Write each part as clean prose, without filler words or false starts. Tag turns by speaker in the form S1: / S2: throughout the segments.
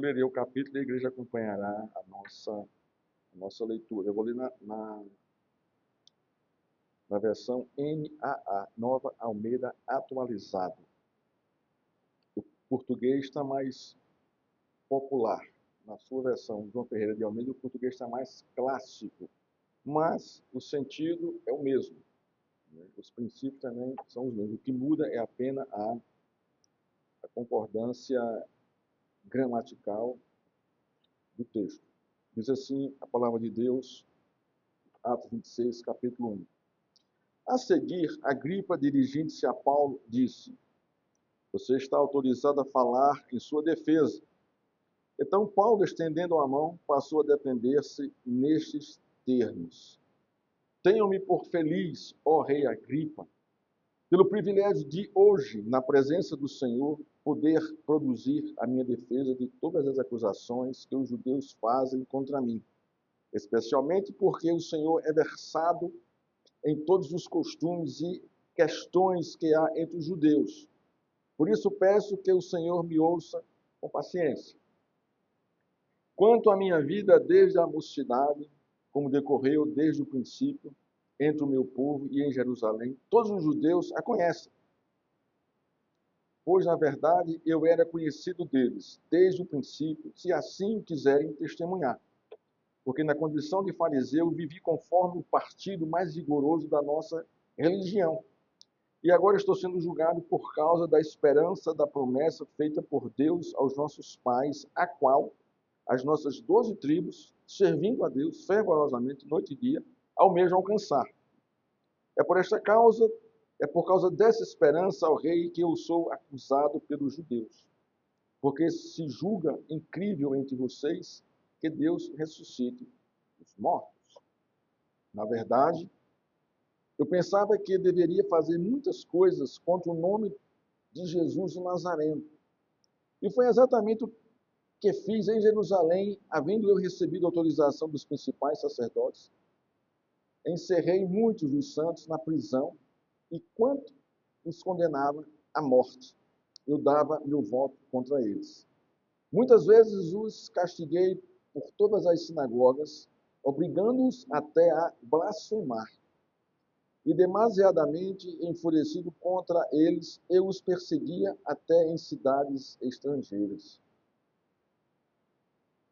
S1: Eu lerei o capítulo e a igreja acompanhará a nossa leitura. Eu vou ler na versão NAA, Nova Almeida Atualizada. O português está mais popular. Na sua versão, João Ferreira de Almeida, o português está mais clássico. Mas o sentido é o mesmo. Os princípios também são os mesmos. O que muda é apenas a concordância gramatical do texto. Diz assim a palavra de Deus, Atos 26, capítulo 1. A seguir, Agripa, dirigindo-se a Paulo, disse: você está autorizado a falar em sua defesa. Então Paulo, estendendo a mão, passou a defender-se nestes termos: tenho-me por feliz, ó rei Agripa, pelo privilégio de hoje, na presença do Senhor, poder produzir a minha defesa de todas as acusações que os judeus fazem contra mim, especialmente porque o Senhor é versado em todos os costumes e questões que há entre os judeus. Por isso peço que o Senhor me ouça com paciência. Quanto à minha vida desde a mocidade, como decorreu desde o princípio, entre o meu povo e em Jerusalém, todos os judeus a conhecem. Pois, na verdade, eu era conhecido deles, desde o princípio, se assim quiserem testemunhar. Porque na condição de fariseu vivi conforme o partido mais rigoroso da nossa religião. E agora estou sendo julgado por causa da esperança da promessa feita por Deus aos nossos pais, a qual as nossas 12 tribos, servindo a Deus fervorosamente noite e dia, almejam alcançar. É por causa dessa esperança ao rei que eu sou acusado pelos judeus. Porque se julga incrível entre vocês que Deus ressuscite os mortos. Na verdade, eu pensava que deveria fazer muitas coisas contra o nome de Jesus o Nazareno. E foi exatamente o que fiz em Jerusalém, havendo eu recebido autorização dos principais sacerdotes. Encerrei muitos dos santos na prisão, e quanto os condenava à morte, eu dava meu voto contra eles. Muitas vezes os castiguei por todas as sinagogas, obrigando-os até a blasfemar. E demasiadamente enfurecido contra eles, eu os perseguia até em cidades estrangeiras.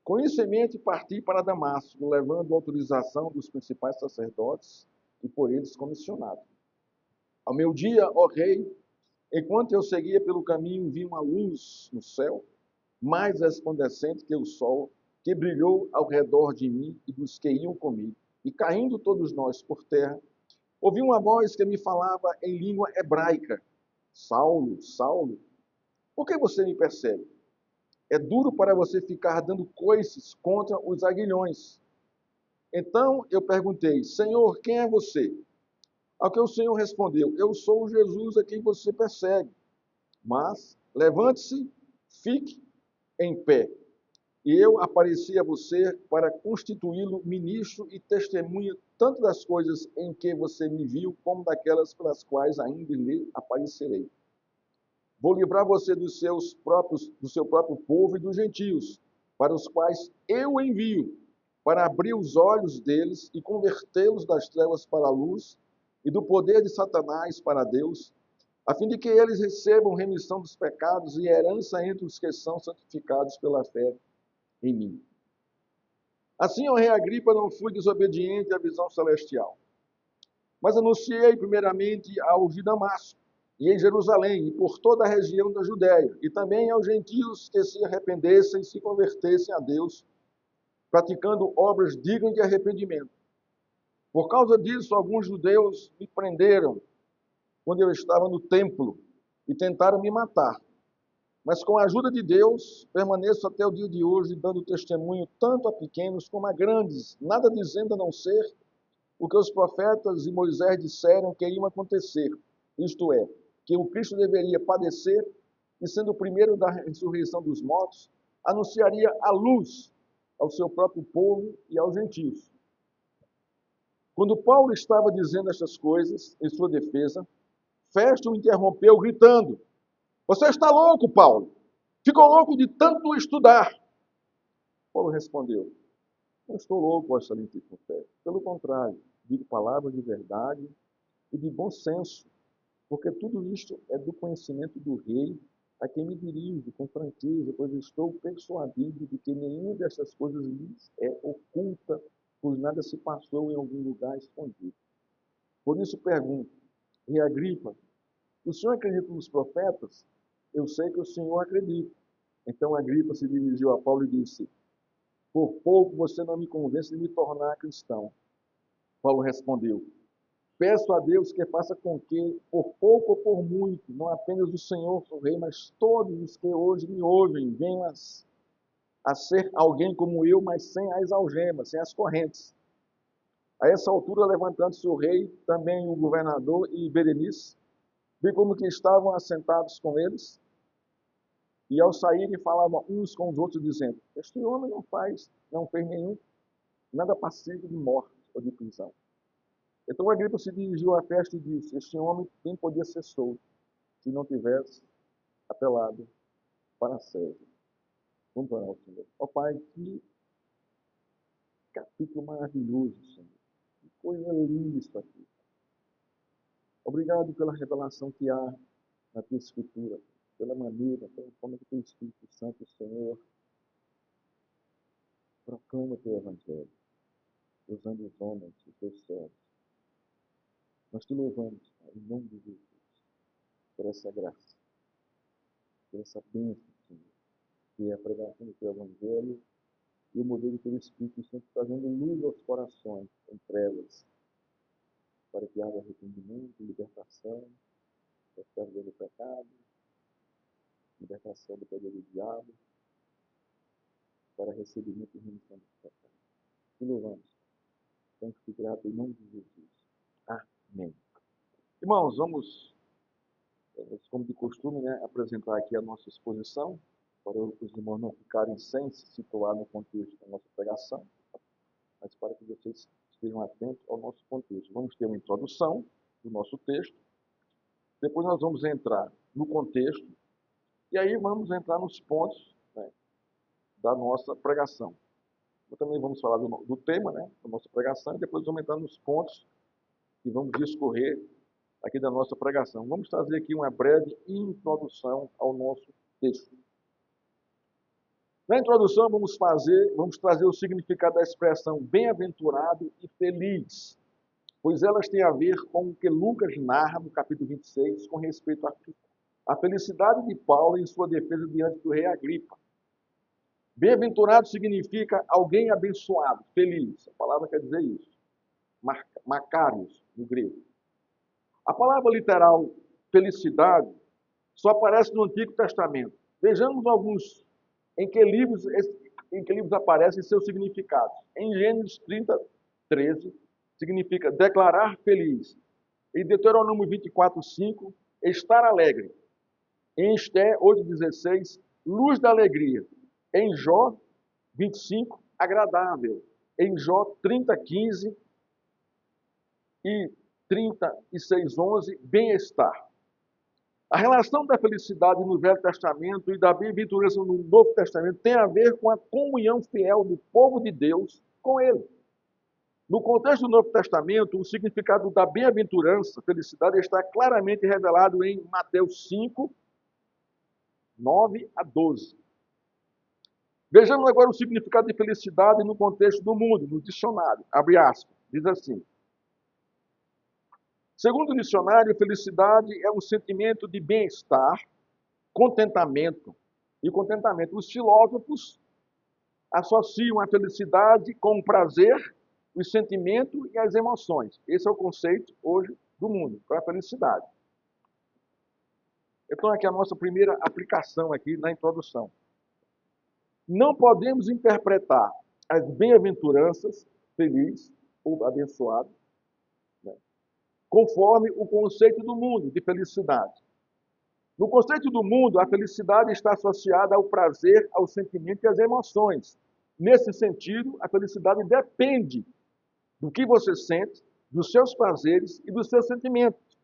S1: Com isso em mente, parti para Damasco, levando autorização dos principais sacerdotes e por eles comissionado. Ao meu dia, ó rei, enquanto eu seguia pelo caminho, vi uma luz no céu, mais resplandecente que o sol, que brilhou ao redor de mim e dos que iam comigo. E caindo todos nós por terra, ouvi uma voz que me falava em língua hebraica: Saulo, Saulo, por que você me persegue? É duro para você ficar dando coices contra os aguilhões. Então eu perguntei: Senhor, quem é você? Ao que o Senhor respondeu: eu sou o Jesus a quem você persegue. Mas levante-se, fique em pé. E eu apareci a você para constituí-lo ministro e testemunha tanto das coisas em que você me viu, como daquelas pelas quais ainda lhe aparecerei. Vou livrar você do seu próprio povo e dos gentios, para os quais eu envio, para abrir os olhos deles e convertê-los das trevas para a luz e do poder de Satanás para Deus, a fim de que eles recebam remissão dos pecados e herança entre os que são santificados pela fé em mim. Assim, ó rei Agripa, não fui desobediente à visão celestial, mas anunciei primeiramente aos de Damasco, e em Jerusalém, e por toda a região da Judéia, e também aos gentios que se arrependessem e se convertessem a Deus, praticando obras dignas de arrependimento. Por causa disso, alguns judeus me prenderam quando eu estava no templo e tentaram me matar. Mas com a ajuda de Deus, permaneço até o dia de hoje, dando testemunho tanto a pequenos como a grandes, nada dizendo a não ser o que os profetas e Moisés disseram que iam acontecer, isto é, que o Cristo deveria padecer e, sendo o primeiro da ressurreição dos mortos, anunciaria a luz ao seu próprio povo e aos gentios. Quando Paulo estava dizendo estas coisas em sua defesa, Festo o interrompeu, gritando: você está louco, Paulo? Ficou louco de tanto estudar Paulo respondeu: não estou louco, ó excelente profeta. Pelo contrário, digo palavras de verdade e de bom senso, porque tudo isto é do conhecimento do rei, a quem me dirijo com franqueza, pois estou persuadido de que nenhuma dessas coisas lhes é oculta, pois nada se passou em algum lugar escondido. Por isso pergunto, rei Agripa, o senhor acredita nos profetas? Eu sei que o senhor acredita. Então Agripa se dirigiu a Paulo e disse: por pouco você não me convence de me tornar cristão. Paulo respondeu: peço a Deus que faça com que, por pouco ou por muito, não apenas o Senhor, o Rei, mas todos os que hoje me ouvem, venham a ser alguém como eu, mas sem as algemas, sem as correntes. A essa altura, levantando-se o rei, também o governador e Berenice, vi como que estavam assentados com eles, e ao saírem falavam uns com os outros, dizendo: este homem não fez nada passível de morte ou de prisão. Então Agripa se dirigiu à festa e disse: este homem bem podia ser solto, se não tivesse apelado para César. Vamos orar ao Senhor. Ó Pai, que capítulo maravilhoso, Senhor. Que coisa linda isso aqui. Obrigado pela revelação que há na tua Escritura, pela maneira, pela forma que o teu Espírito Santo, Senhor, proclama o teu Evangelho, usando os homens, os teus servos. Nós te louvamos, Pai, em nome de Jesus, por essa graça, por essa bênção, Senhor, que é a pregação do teu Evangelho e o mover do teu Espírito Santo trazendo luz aos corações em trevas, para que haja arrependimento, libertação, escravidão do pecado, libertação do poder do diabo, para recebimento e remissão dos pecados. Te louvamos. Estamos te gratos em nome de Jesus. Amém. Irmãos, vamos, como de costume, apresentar aqui a nossa exposição, para os irmãos não ficarem sem se situar no contexto da nossa pregação, mas para que vocês estejam atentos ao nosso contexto. Vamos ter uma introdução do nosso texto, depois nós vamos entrar no contexto, e aí vamos entrar nos pontos da nossa pregação. Também vamos falar do tema, da nossa pregação, e depois vamos entrar nos pontos que vamos discorrer aqui da nossa pregação. Vamos trazer aqui uma breve introdução ao nosso texto. Na introdução vamos trazer o significado da expressão bem-aventurado e feliz, pois elas têm a ver com o que Lucas narra no capítulo 26 com respeito à felicidade de Paulo em sua defesa diante do rei Agripa. Bem-aventurado significa alguém abençoado, feliz. A palavra quer dizer isso. Macarios, no grego. A palavra literal felicidade só aparece no Antigo Testamento. Vejamos alguns em que livros aparecem seus significados. Em Gênesis 30, 13, significa declarar feliz. Em Deuteronômio 24, 5, estar alegre. Em Esté 8, 16, luz da alegria. Em Jó 25, agradável. Em Jó 30, 15 e 36, 11, bem-estar. A relação da felicidade no Velho Testamento e da bem-aventurança no Novo Testamento tem a ver com a comunhão fiel do povo de Deus com Ele. No contexto do Novo Testamento, o significado da bem-aventurança, felicidade, está claramente revelado em Mateus 5, 9 a 12. Vejamos agora o significado de felicidade no contexto do mundo, no dicionário. Abre aspas, diz assim: segundo o dicionário, felicidade é um sentimento de bem-estar, contentamento. E contentamento, os filósofos associam a felicidade com o prazer, o sentimento e as emoções. Esse é o conceito hoje do mundo, para a felicidade. Então, aqui a nossa primeira aplicação aqui na introdução. Não podemos interpretar as bem-aventuranças, feliz ou abençoado, conforme o conceito do mundo de felicidade. No conceito do mundo, a felicidade está associada ao prazer, ao sentimento e às emoções. Nesse sentido, a felicidade depende do que você sente, dos seus prazeres e dos seus sentimentos.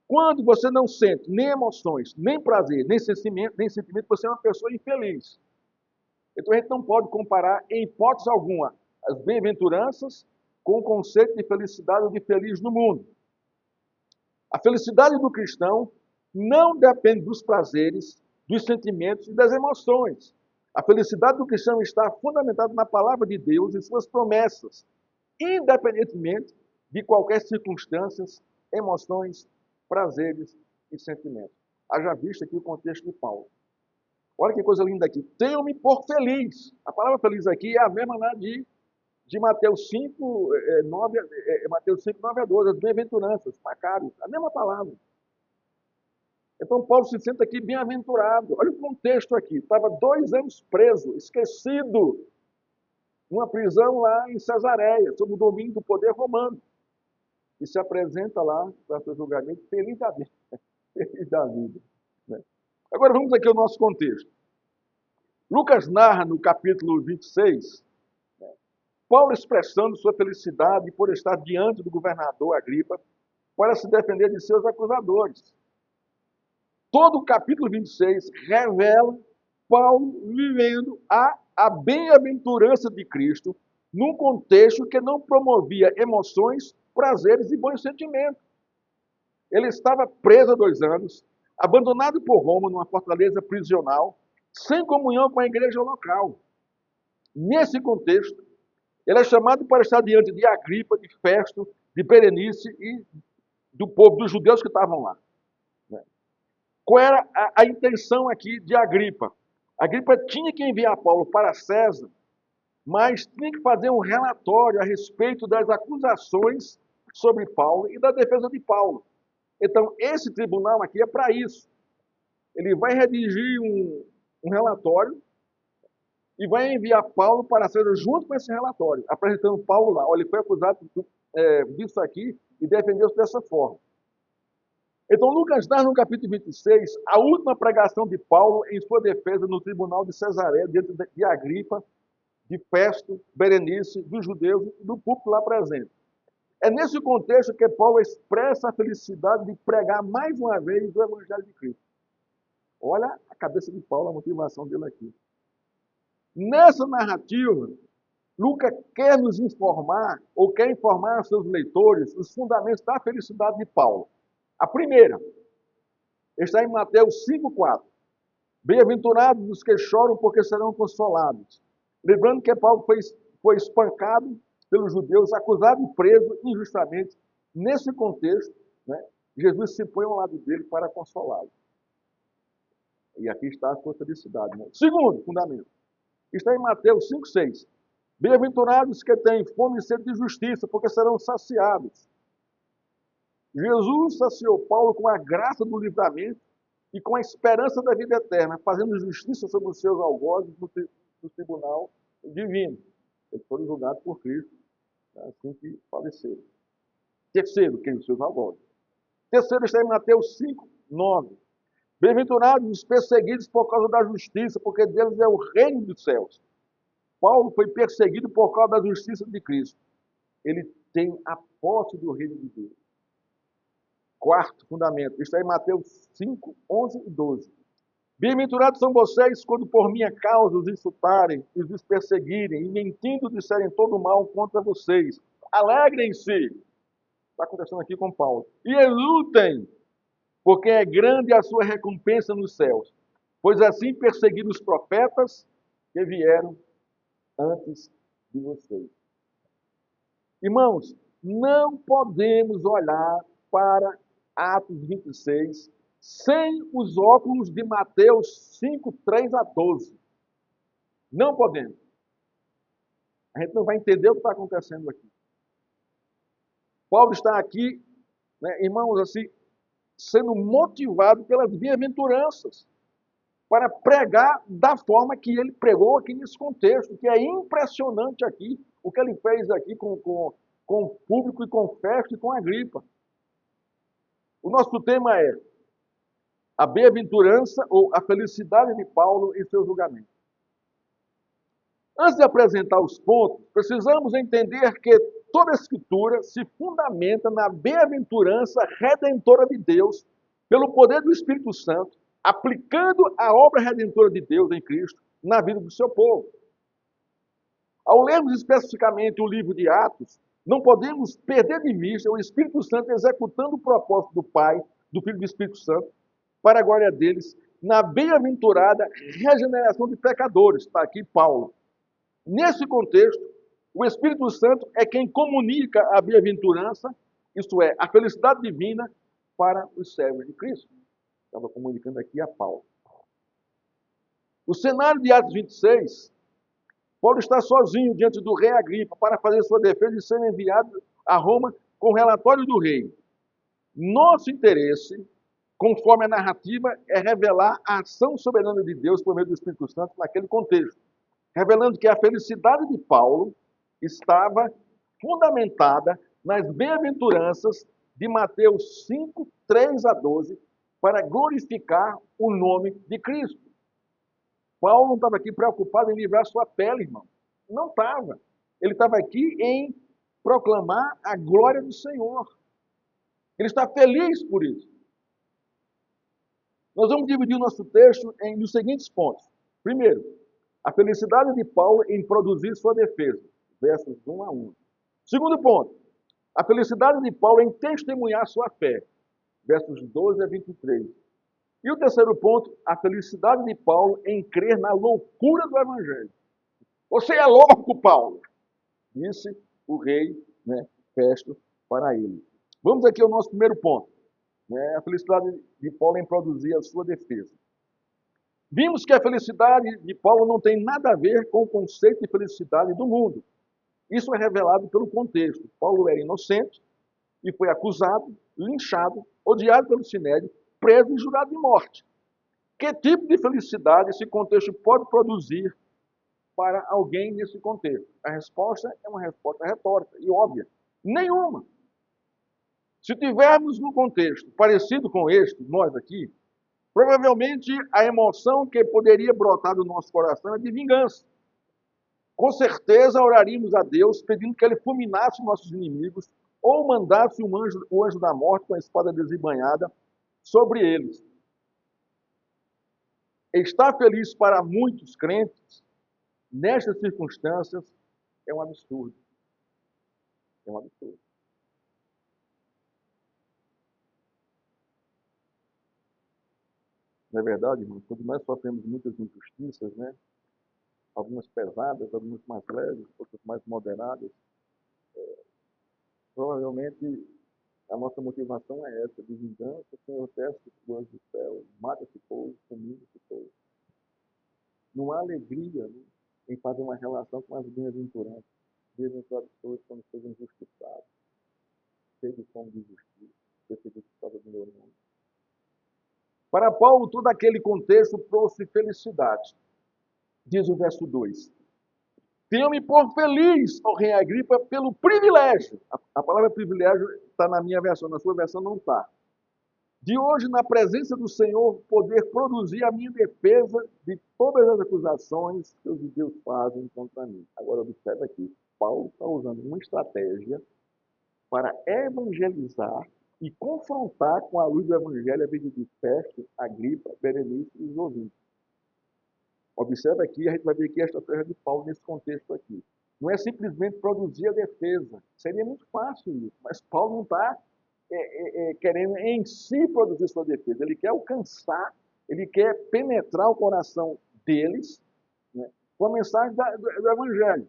S1: Quando você não sente nem emoções, nem prazer, nem sentimento, você é uma pessoa infeliz. Então a gente não pode comparar, em hipótese alguma, as bem-aventuranças com o conceito de felicidade ou de feliz no mundo. A felicidade do cristão não depende dos prazeres, dos sentimentos e das emoções. A felicidade do cristão está fundamentada na palavra de Deus e suas promessas, independentemente de qualquer circunstâncias, emoções, prazeres e sentimentos. Haja vista aqui o contexto de Paulo. Olha que coisa linda aqui. Tenho-me por feliz. A palavra feliz aqui é a mesma lá de Mateus 5, 9, Mateus 5, 9 a 12, as bem-aventuranças, Macários, a mesma palavra. Então Paulo se sente aqui bem-aventurado. Olha o contexto aqui. Estava 2 anos preso, esquecido, numa prisão lá em Cesareia, sob o domínio do poder romano. E se apresenta lá para seu julgamento, feliz da vida. Feliz da vida. Né? Agora vamos aqui ao nosso contexto. Lucas narra no capítulo 26, Paulo expressando sua felicidade por estar diante do governador Agripa para se defender de seus acusadores. Todo o capítulo 26 revela Paulo vivendo a bem-aventurança de Cristo num contexto que não promovia emoções, prazeres e bons sentimentos. Ele estava preso há 2 anos, abandonado por Roma numa fortaleza prisional, sem comunhão com a igreja local. Nesse contexto, ele é chamado para estar diante de Agripa, de Festo, de Berenice e do povo, dos judeus que estavam lá. Qual era a intenção aqui de Agripa? Agripa tinha que enviar Paulo para César, mas tinha que fazer um relatório a respeito das acusações sobre Paulo e da defesa de Paulo. Então, esse tribunal aqui é para isso. Ele vai redigir um relatório e vai enviar Paulo para César junto com esse relatório, apresentando Paulo lá. Olha, ele foi acusado disso aqui e defendeu-se dessa forma. Então, Lucas narra no capítulo 26 a última pregação de Paulo em sua defesa no tribunal de Cesareia, diante de Agripa, de Festo, Berenice, dos judeus e do público lá presente. É nesse contexto que Paulo expressa a felicidade de pregar mais uma vez o Evangelho de Cristo. Olha a cabeça de Paulo, a motivação dele aqui. Nessa narrativa, Lucas quer nos informar, ou quer informar aos seus leitores, os fundamentos da felicidade de Paulo. A primeira está em Mateus 5,4. Bem-aventurados os que choram, porque serão consolados. Lembrando que Paulo foi espancado pelos judeus, acusado e preso injustamente. Nesse contexto, né, Jesus se põe ao lado dele para consolá-lo. E aqui está a sua felicidade. Né? Segundo fundamento, está em Mateus 5,6. Bem-aventurados que têm fome e sede de justiça, porque serão saciados. Jesus saciou Paulo com a graça do livramento e com a esperança da vida eterna, fazendo justiça sobre os seus algozes no tribunal divino. Eles foram julgados por Cristo, assim que faleceram. Terceiro, quem os seus algozes. Terceiro está em Mateus 5,9. Bem-aventurados os perseguidos por causa da justiça, porque deles é o reino dos céus. Paulo foi perseguido por causa da justiça de Cristo. Ele tem a posse do reino de Deus. Quarto fundamento, está em Mateus 5, 11 e 12. Bem-aventurados são vocês quando por minha causa os insultarem, os perseguirem e mentindo disserem todo mal contra vocês. Alegrem-se. Está acontecendo aqui com Paulo. E exultem, porque é grande a sua recompensa nos céus. Pois assim perseguiram os profetas que vieram antes de vocês. Irmãos, não podemos olhar para Atos 26, sem os óculos de Mateus 5, 3 a 12. Não podemos. A gente não vai entender o que está acontecendo aqui. Paulo está aqui, né, irmãos, assim, sendo motivado pelas bem-aventuranças para pregar da forma que ele pregou aqui nesse contexto, que é impressionante aqui, o que ele fez aqui com o público e com Festo e com Agripa. O nosso tema é a bem-aventurança ou a felicidade de Paulo em seu julgamento. Antes de apresentar os pontos, precisamos entender que toda a Escritura se fundamenta na bem-aventurança redentora de Deus, pelo poder do Espírito Santo, aplicando a obra redentora de Deus em Cristo na vida do seu povo. Ao lermos especificamente o livro de Atos, não podemos perder de vista o Espírito Santo executando o propósito do Pai, do Filho e do Espírito Santo, para a glória deles, na bem-aventurada regeneração de pecadores. Está aqui Paulo. Nesse contexto, o Espírito Santo é quem comunica a bem-aventurança, isto é, a felicidade divina, para os servos de Cristo. Estava comunicando aqui a Paulo. O cenário de Atos 26, Paulo está sozinho diante do rei Agripa para fazer sua defesa e ser enviado a Roma com o relatório do rei. Nosso interesse, conforme a narrativa, é revelar a ação soberana de Deus por meio do Espírito Santo naquele contexto, revelando que a felicidade de Paulo estava fundamentada nas bem-aventuranças de Mateus 5, 3 a 12, para glorificar o nome de Cristo. Paulo não estava aqui preocupado em livrar sua pele, irmão. Não estava. Ele estava aqui em proclamar a glória do Senhor. Ele está feliz por isso. Nós vamos dividir o nosso texto nos seguintes pontos. Primeiro, a felicidade de Paulo em produzir sua defesa, versos 1 a 11. Segundo ponto, a felicidade de Paulo em testemunhar sua fé, versos 12 a 23. E o terceiro ponto, a felicidade de Paulo em crer na loucura do Evangelho. Você é louco, Paulo, disse o rei, Festo para ele. Vamos aqui ao nosso primeiro ponto, a felicidade de Paulo em produzir a sua defesa. Vimos que a felicidade de Paulo não tem nada a ver com o conceito de felicidade do mundo. Isso é revelado pelo contexto. Paulo era inocente e foi acusado, linchado, odiado pelo Sinédrio, preso e jurado de morte. Que tipo de felicidade esse contexto pode produzir para alguém nesse contexto? A resposta é uma resposta retórica e óbvia. Nenhuma. Se tivermos um contexto parecido com este, nós aqui, provavelmente a emoção que poderia brotar do nosso coração é de vingança. Com certeza oraríamos a Deus pedindo que Ele fulminasse nossos inimigos ou mandasse o anjo da morte com a espada desembainhada sobre eles. Estar feliz para muitos crentes, nestas circunstâncias, é um absurdo. É um absurdo. Não é verdade, irmãos? Quando nós sofremos muitas injustiças, algumas pesadas, algumas mais leves, outras mais moderadas, provavelmente a nossa motivação é essa, de vingança. Senhor, peço que o anjo do céu mata esse povo, comigo esse povo. Não há alegria em fazer uma relação com as bem-aventuranças. Bem-aventuradas pessoas quando sejam injustiçadas, sejam como de justiça, perseguidos por causa do meu nome. Para Paulo, todo aquele contexto trouxe felicidade. Diz o verso 2. Tenho-me por feliz, ó rei Agripa, pelo privilégio. A palavra privilégio está na minha versão, na sua versão não está. De hoje, na presença do Senhor, poder produzir a minha defesa de todas as acusações que os judeus fazem contra mim. Agora, observe aqui, Paulo está usando uma estratégia para evangelizar e confrontar com a luz do Evangelho a vida de Festo, Agripa, Berenice e os ouvintes. Observe aqui, a gente vai ver aqui a estratégia de Paulo nesse contexto aqui. Não é simplesmente produzir a defesa. Seria muito fácil isso, mas Paulo não está querendo em si produzir sua defesa. Ele quer alcançar, ele quer penetrar o coração deles, com a mensagem do Evangelho.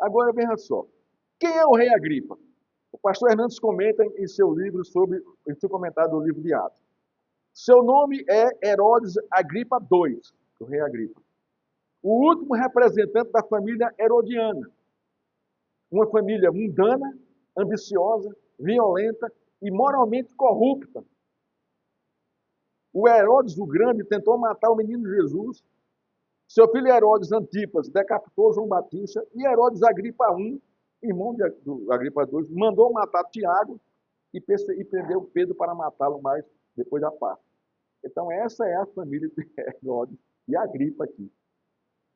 S1: Agora, veja só. Quem é o rei Agripa? O pastor Hernandes comenta em seu livro em seu comentário do livro de Atos. Seu nome é Herodes Agripa II, o rei Agripa. O último representante da família herodiana. Uma família mundana, ambiciosa, violenta e moralmente corrupta. O Herodes o Grande tentou matar o menino Jesus. Seu filho Herodes Antipas decapitou João Batista. E Herodes Agripa I, irmão do Agripa II, mandou matar Tiago e prendeu Pedro para matá-lo mais depois da Páscoa. Então, essa é a família de Herodes e Agripa aqui.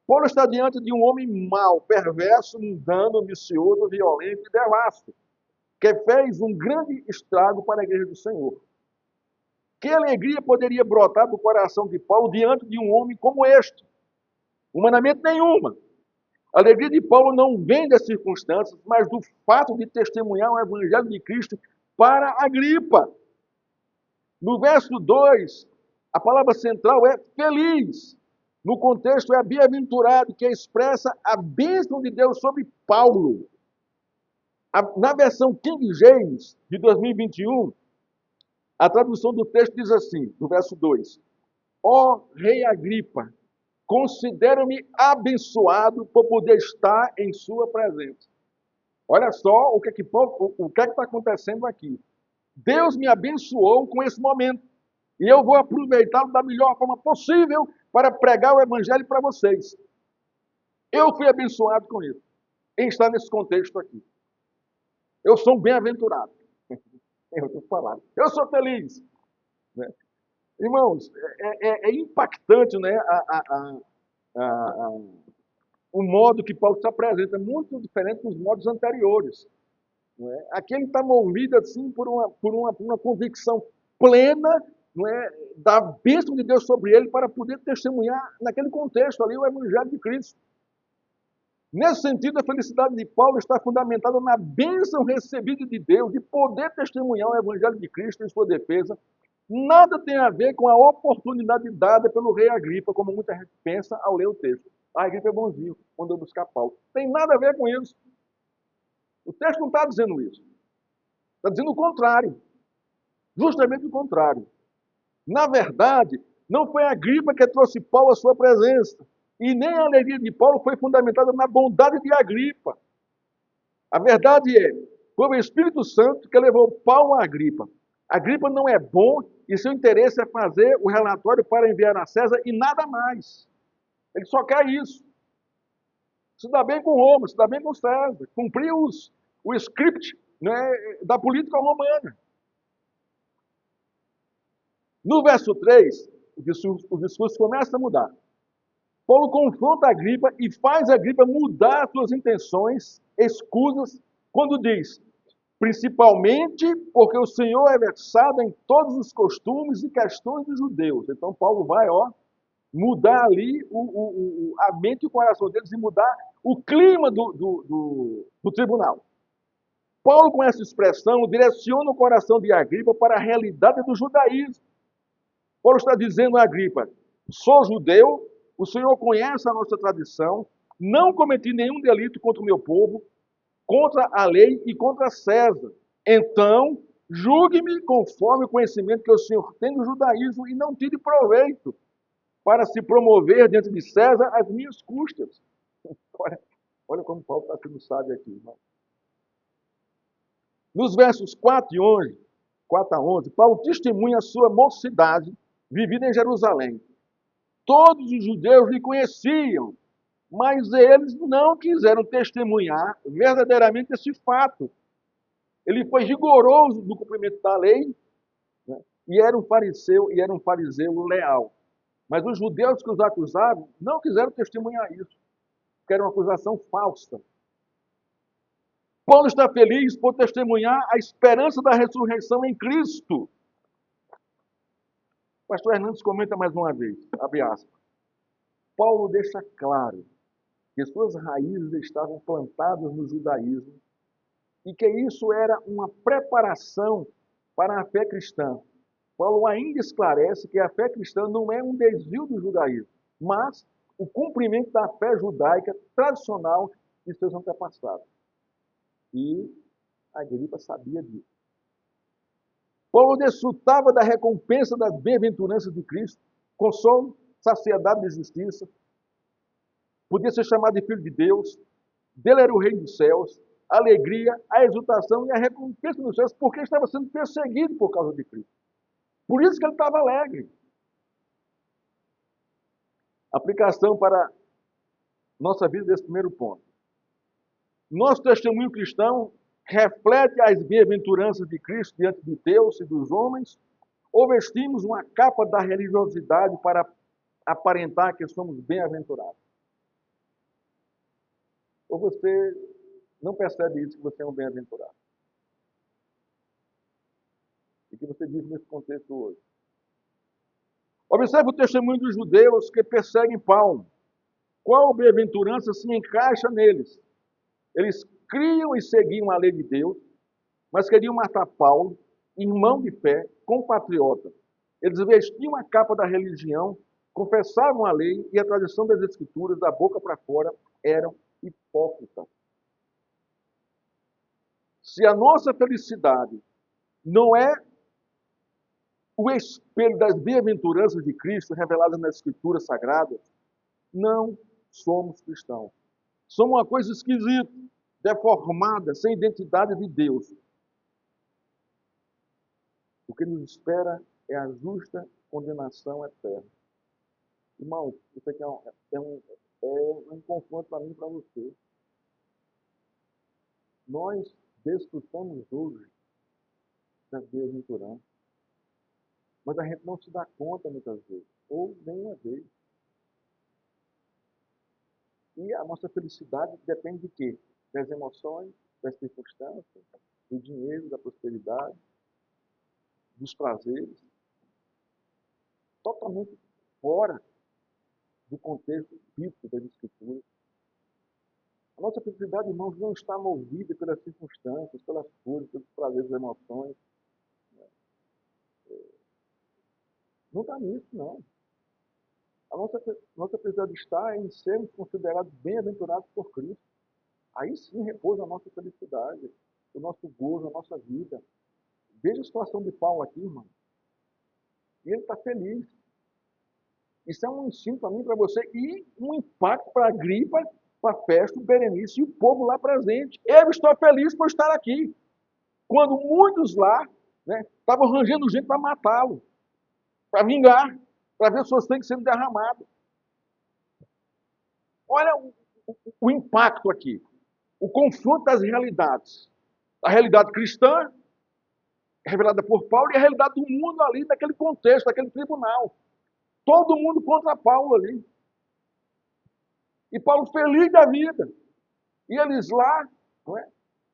S1: Paulo está diante de um homem mau, perverso, mundano, ambicioso, violento e devasto, que fez um grande estrago para a igreja do Senhor. Que alegria poderia brotar do coração de Paulo diante de um homem como este? Humanamente nenhuma. A alegria de Paulo não vem das circunstâncias, mas do fato de testemunhar o evangelho de Cristo para Agripa. No verso 2, a palavra central é feliz. No contexto é bem-aventurado, que expressa a bênção de Deus sobre Paulo. Na versão King James, de 2021, a tradução do texto diz assim, no verso 2: Ó rei Agripa, considero-me abençoado por poder estar em sua presença. Olha só o que está acontecendo aqui. Deus me abençoou com esse momento. E eu vou aproveitá-lo da melhor forma possível para pregar o evangelho para vocês. Eu fui abençoado com isso, em estar nesse contexto aqui. Eu sou um bem-aventurado. Eu estou falando. Eu sou feliz. Né? Irmãos, é impactante, né, o modo que Paulo se apresenta, muito diferente dos modos anteriores. Não é? Aqui ele está movido assim por uma convicção plena, não é, da bênção de Deus sobre ele para poder testemunhar naquele contexto ali o evangelho de Cristo. Nesse sentido, a felicidade de Paulo está fundamentada na bênção recebida de Deus de poder testemunhar o evangelho de Cristo em sua defesa. Nada tem a ver com a oportunidade dada pelo rei Agripa, como muita gente pensa ao ler o texto. A Agripa é bonzinho, mandou buscar Paulo. Tem nada a ver com isso. O texto não está dizendo isso. Está dizendo o contrário. Justamente o contrário. Na verdade, não foi Agripa que trouxe Paulo à sua presença. E nem a alegria de Paulo foi fundamentada na bondade de Agripa. A verdade é, foi o Espírito Santo que levou Paulo a Agripa. Agripa não é bom e seu interesse é fazer o relatório para enviar a César e nada mais. Ele só quer isso. Se dá bem com Roma, se dá bem com César. Cumprir o script, né, da política romana. No verso 3, o discurso começa a mudar. Paulo confronta Agripa e faz Agripa mudar suas intenções, escusas, quando diz, principalmente porque o Senhor é versado em todos os costumes e questões dos judeus. Então Paulo vai, mudar ali a mente e o coração deles e mudar o clima do tribunal. Paulo, com essa expressão, direciona o coração de Agripa para a realidade do judaísmo. Paulo está dizendo a Agripa, sou judeu, o Senhor conhece a nossa tradição, não cometi nenhum delito contra o meu povo, contra a lei e contra César. Então, julgue-me conforme o conhecimento que o Senhor tem do judaísmo e não tire proveito para se promover diante de César às minhas custas. Olha como Paulo está sendo sábio aqui, irmão. Nos versos 4 a 11, Paulo testemunha a sua mocidade vivida em Jerusalém. Todos os judeus lhe conheciam, mas eles não quiseram testemunhar verdadeiramente esse fato. Ele foi rigoroso no cumprimento da lei, né? e era um fariseu leal. Mas os judeus que os acusavam não quiseram testemunhar isso, porque era uma acusação falsa. Paulo está feliz por testemunhar a esperança da ressurreição em Cristo. O pastor Hernandes comenta mais uma vez, abre aspas. Paulo deixa claro que suas raízes estavam plantadas no judaísmo e que isso era uma preparação para a fé cristã. Paulo ainda esclarece que a fé cristã não é um desvio do judaísmo, mas o cumprimento da fé judaica tradicional de seus antepassados. E Agripa sabia disso. Paulo desfrutava da recompensa das bem-aventuranças de Cristo, consolo, saciedade de justiça, podia ser chamado de filho de Deus, dele era o reino dos céus, a alegria, a exultação e a recompensa dos céus, porque estava sendo perseguido por causa de Cristo. Por isso que ele estava alegre. Aplicação para nossa vida desse primeiro ponto. Nosso testemunho cristão reflete as bem-aventuranças de Cristo diante de Deus e dos homens, ou vestimos uma capa da religiosidade para aparentar que somos bem-aventurados? Ou você não percebe isso, que você é um bem-aventurado? O que você diz nesse contexto hoje? Observe o testemunho dos judeus que perseguem Paulo. Qual bem-aventurança se encaixa neles? Eles criam e seguiam a lei de Deus, mas queriam matar Paulo, irmão de fé, compatriota. Eles vestiam a capa da religião, confessavam a lei e a tradição das Escrituras, da boca para fora, eram hipócritas. Se a nossa felicidade não é o espelho das bem-aventuranças de Cristo reveladas nas Escrituras Sagradas, não somos cristãos. Somos uma coisa esquisita, deformada, sem identidade de Deus. O que nos espera é a justa condenação eterna. Irmão, isso aqui é um confronto para mim e para você. Nós desfrutamos hoje das bem-aventuranças, mas a gente não se dá conta muitas vezes, ou nenhuma vez. E a nossa felicidade depende de quê? Das emoções, das circunstâncias, do dinheiro, da prosperidade, dos prazeres, totalmente fora do contexto bíblico das Escrituras. A nossa felicidade, irmãos, não está movida pelas circunstâncias, pelas coisas, pelos prazeres e emoções. Não está nisso, não. A nossa felicidade está em sermos considerados bem-aventurados por Cristo. Aí sim repousa a nossa felicidade, o nosso gozo, a nossa vida. Veja a situação de Paulo aqui, irmão. E ele está feliz. Isso é um ensino para mim e para você. E um impacto para a Agripa, para Festo, Berenice e o povo lá presente. Eu estou feliz por estar aqui. Quando muitos lá estavam arranjando gente para matá-lo, para vingar, para ver seus sangue sendo derramado. Olha o impacto aqui. O confronto das realidades. A realidade cristã, revelada por Paulo, e a realidade do mundo ali, daquele contexto, daquele tribunal. Todo mundo contra Paulo ali. E Paulo feliz da vida. E eles lá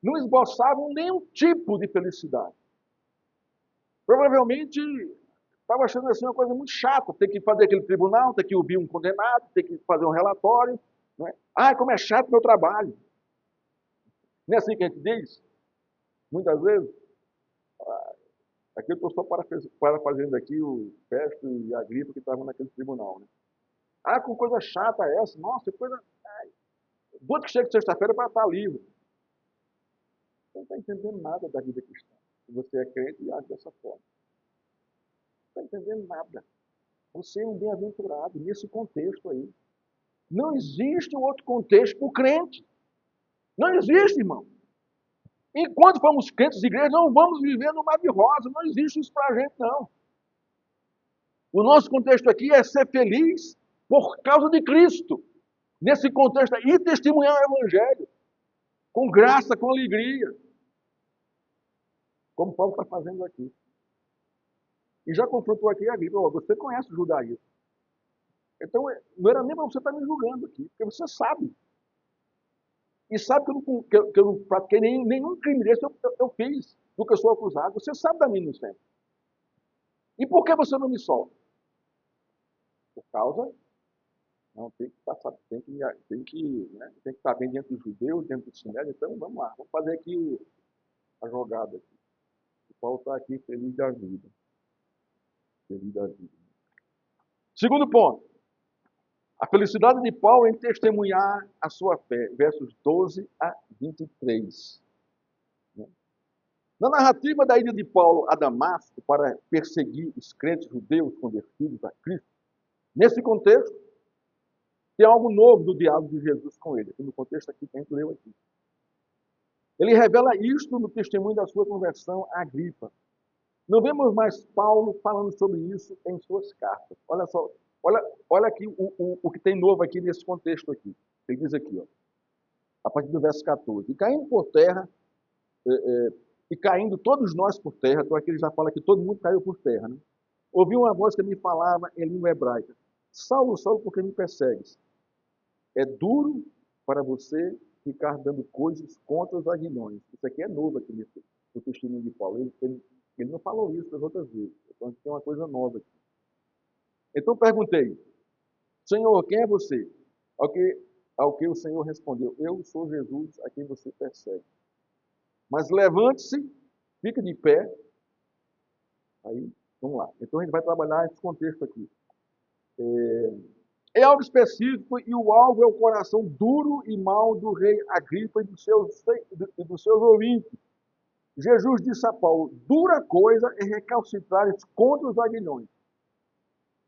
S1: não esboçavam nenhum tipo de felicidade. Provavelmente estava achando assim uma coisa muito chata, ter que fazer aquele tribunal, ter que ouvir um condenado, ter que fazer um relatório. Ah, como é chato o meu trabalho. Não é assim que a gente diz? Muitas vezes. Aqui eu estou só parafraseando aqui o Festo e a Agripa que estavam naquele tribunal. Né? Ah, que coisa chata é essa? Nossa, que coisa... Doido que chega de sexta-feira para estar livre. Você não está entendendo nada da vida cristã. Se você é crente e age dessa forma. Não está entendendo nada. Você é um bem-aventurado nesse contexto aí. Não existe um outro contexto para o crente. Não existe, irmão. Enquanto formos crentes de igreja, não vamos viver no mar de rosa. Não existe isso para a gente, não. O nosso contexto aqui é ser feliz por causa de Cristo. Nesse contexto aí, testemunhar o Evangelho. Com graça, com alegria. Como Paulo está fazendo aqui. E já confrontou aqui a Agripa. Você conhece o judaísmo. Então, não era nem para você estar me julgando aqui, porque você sabe. E sabe que eu não pratiquei nenhum crime desse, eu fiz do que eu sou acusado. Você sabe da minha inocência. E por que você não me solta? Por causa, não, tem que passar, tem que estar bem dentro dos judeus, dentro do sinédrio. Então, vamos lá, vamos fazer aqui a jogada. Aqui. O Paulo está aqui feliz da vida. Feliz da vida. Segundo ponto. A felicidade de Paulo em testemunhar a sua fé. Versos 12 a 23. Na narrativa da ida de Paulo a Damasco para perseguir os crentes judeus convertidos a Cristo, nesse contexto, tem algo novo do diálogo de Jesus com ele, no contexto aqui que a gente leu aqui. Ele revela isto no testemunho da sua conversão a Agripa. Não vemos mais Paulo falando sobre isso em suas cartas. Olha só, olha aqui o que tem novo aqui nesse contexto aqui. Ele diz aqui, a partir do verso 14. E caindo por terra, e caindo todos nós por terra, então aqui ele já fala que todo mundo caiu por terra, né? Ouvi uma voz que me falava em língua hebraica. Saulo, Saulo, por que me persegues? É duro para você ficar dando coisas contra os aguilhões. Isso aqui é novo aqui no testemunho de Paulo. Ele não falou isso das outras vezes. Então a gente tem uma coisa nova aqui. Então perguntei, Senhor, quem é você? Ao que o Senhor respondeu: eu sou Jesus a quem você persegue. Mas levante-se, fique de pé. Aí, vamos lá. Então a gente vai trabalhar esse contexto aqui. É algo específico e o alvo é o coração duro e mau do rei Agripa e dos seus ouvintes. Jesus disse a Paulo: dura coisa é recalcitrar contra os aguilhões.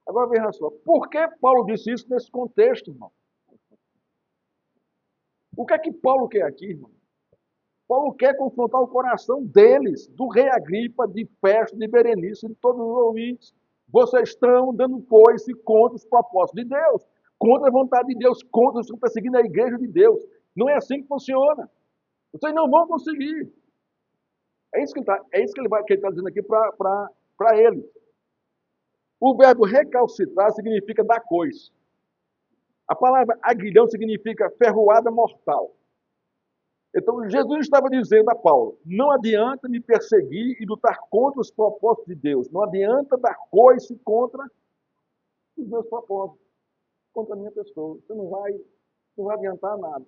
S1: Agora veja só, por que Paulo disse isso nesse contexto, irmão? O que é que Paulo quer aqui, irmão? Paulo quer confrontar o coração deles, do rei Agripa, de Festo, de Berenice, de todos os ouvintes. Vocês estão dando coice contra os propósitos de Deus, contra a vontade de Deus, estão perseguindo a igreja de Deus. Não é assim que funciona. Vocês não vão conseguir. É isso que ele está dizendo aqui para eles. O verbo recalcitrar significa dar coice. A palavra aguilhão significa ferroada mortal. Então, Jesus estava dizendo a Paulo: não adianta me perseguir e lutar contra os propósitos de Deus. Não adianta dar coice contra os meus propósitos, contra a minha pessoa. Você não vai adiantar nada.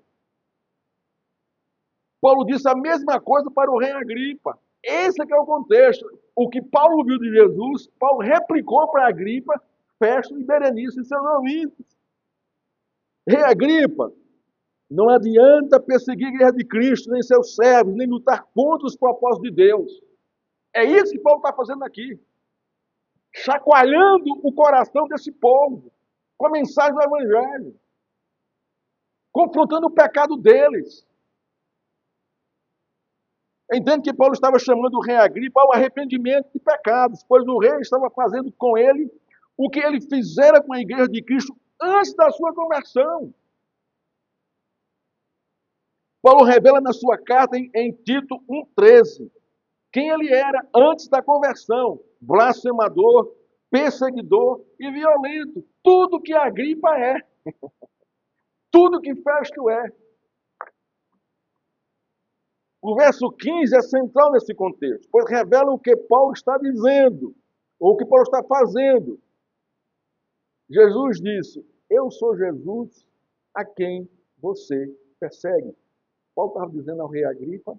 S1: Paulo disse a mesma coisa para o rei Agripa. Esse é que é o contexto. O que Paulo viu de Jesus, Paulo replicou para Agripa, Festo e Berenice e seus ouvintes. Rei Agripa, não adianta perseguir a igreja de Cristo, nem seus servos, nem lutar contra os propósitos de Deus. É isso que Paulo está fazendo aqui. Chacoalhando o coração desse povo, com a mensagem do Evangelho. Confrontando o pecado deles. Entende que Paulo estava chamando o rei Agripa ao arrependimento de pecados, pois o rei estava fazendo com ele o que ele fizera com a igreja de Cristo antes da sua conversão. Paulo revela na sua carta em Tito 1,13 quem ele era antes da conversão: blasfemador, perseguidor e violento. Tudo que Agripa é. Tudo que Festo é. O verso 15 é central nesse contexto, pois revela o que Paulo está dizendo, ou o que Paulo está fazendo. Jesus disse: eu sou Jesus a quem você persegue. Paulo estava dizendo ao rei Agripa,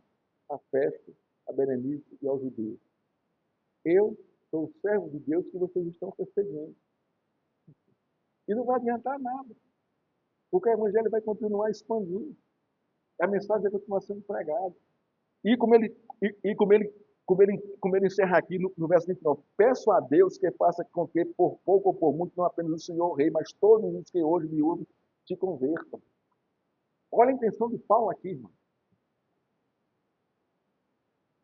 S1: a Festo, a Berenice e aos judeus: eu sou o servo de Deus que vocês estão perseguindo. E não vai adiantar nada, porque o evangelho vai continuar expandindo. A mensagem vai continuar sendo pregada. E como ele encerra aqui no verso 29, peço a Deus que faça com que, por pouco ou por muito, não apenas o Senhor o Rei, mas todos os que hoje me ouvem, se convertam. Olha a intenção de Paulo aqui, irmão.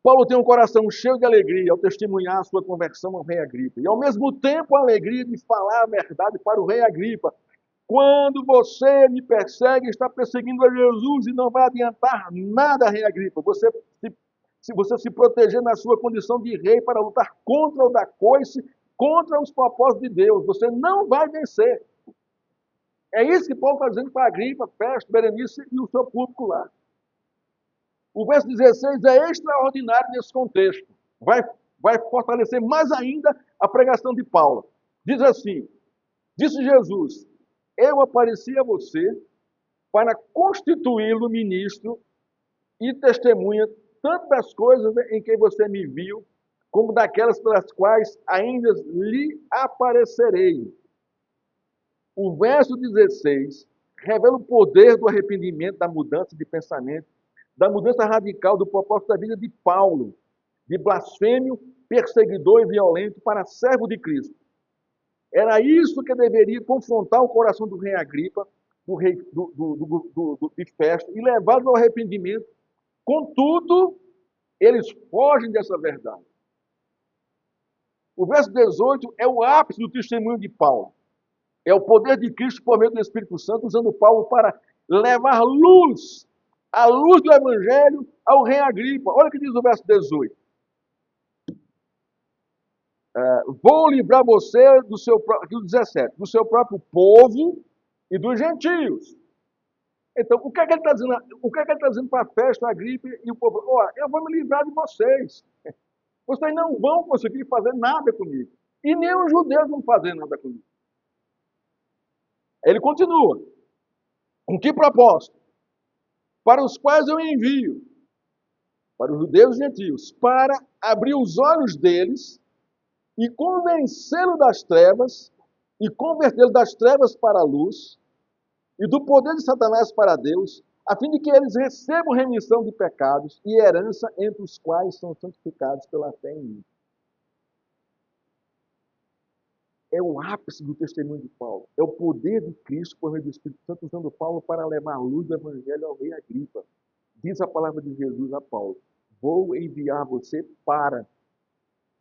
S1: Paulo tem um coração cheio de alegria ao testemunhar a sua conversão ao rei Agripa. E ao mesmo tempo a alegria de falar a verdade para o rei Agripa. Quando você me persegue, está perseguindo a Jesus e não vai adiantar nada, rei Agripa. Se você se proteger na sua condição de rei para lutar contra o da coice, contra os propósitos de Deus, você não vai vencer. É isso que Paulo está dizendo para Agripa, Festo, Berenice e o seu público lá. O verso 16 é extraordinário nesse contexto. Vai fortalecer mais ainda a pregação de Paulo. Diz assim: disse Jesus: eu apareci a você para constituí-lo ministro e testemunha tanto das coisas em que você me viu, como daquelas pelas quais ainda lhe aparecerei. O verso 16 revela o poder do arrependimento, da mudança de pensamento, da mudança radical do propósito da vida de Paulo, de blasfêmio, perseguidor e violento para servo de Cristo. Era isso que deveria confrontar o coração do rei Agripa, de Festo, e levá-los ao arrependimento. Contudo, eles fogem dessa verdade. O verso 18 é o ápice do testemunho de Paulo. É o poder de Cristo por meio do Espírito Santo, usando Paulo para levar luz, a luz do Evangelho, ao rei Agripa. Olha o que diz o verso 18. Vou livrar você do seu próprio, 17, do seu próprio povo e dos gentios. Então, o que é que ele está dizendo? O que é que ele está dizendo para a festa, a gripe e o povo? Eu vou me livrar de vocês. Vocês não vão conseguir fazer nada comigo. E nem os judeus vão fazer nada comigo. Ele continua. Com que propósito? Para os quais eu envio, para os judeus e gentios, para abrir os olhos deles e convencê-lo das trevas e convertê-lo das trevas para a luz e do poder de Satanás para Deus, a fim de que eles recebam remissão de pecados e herança entre os quais são santificados pela fé em mim. É o ápice do testemunho de Paulo. É o poder de Cristo por meio do Espírito Santo usando Paulo para levar a luz do Evangelho ao rei Agripa. Diz a palavra de Jesus a Paulo: vou enviar você para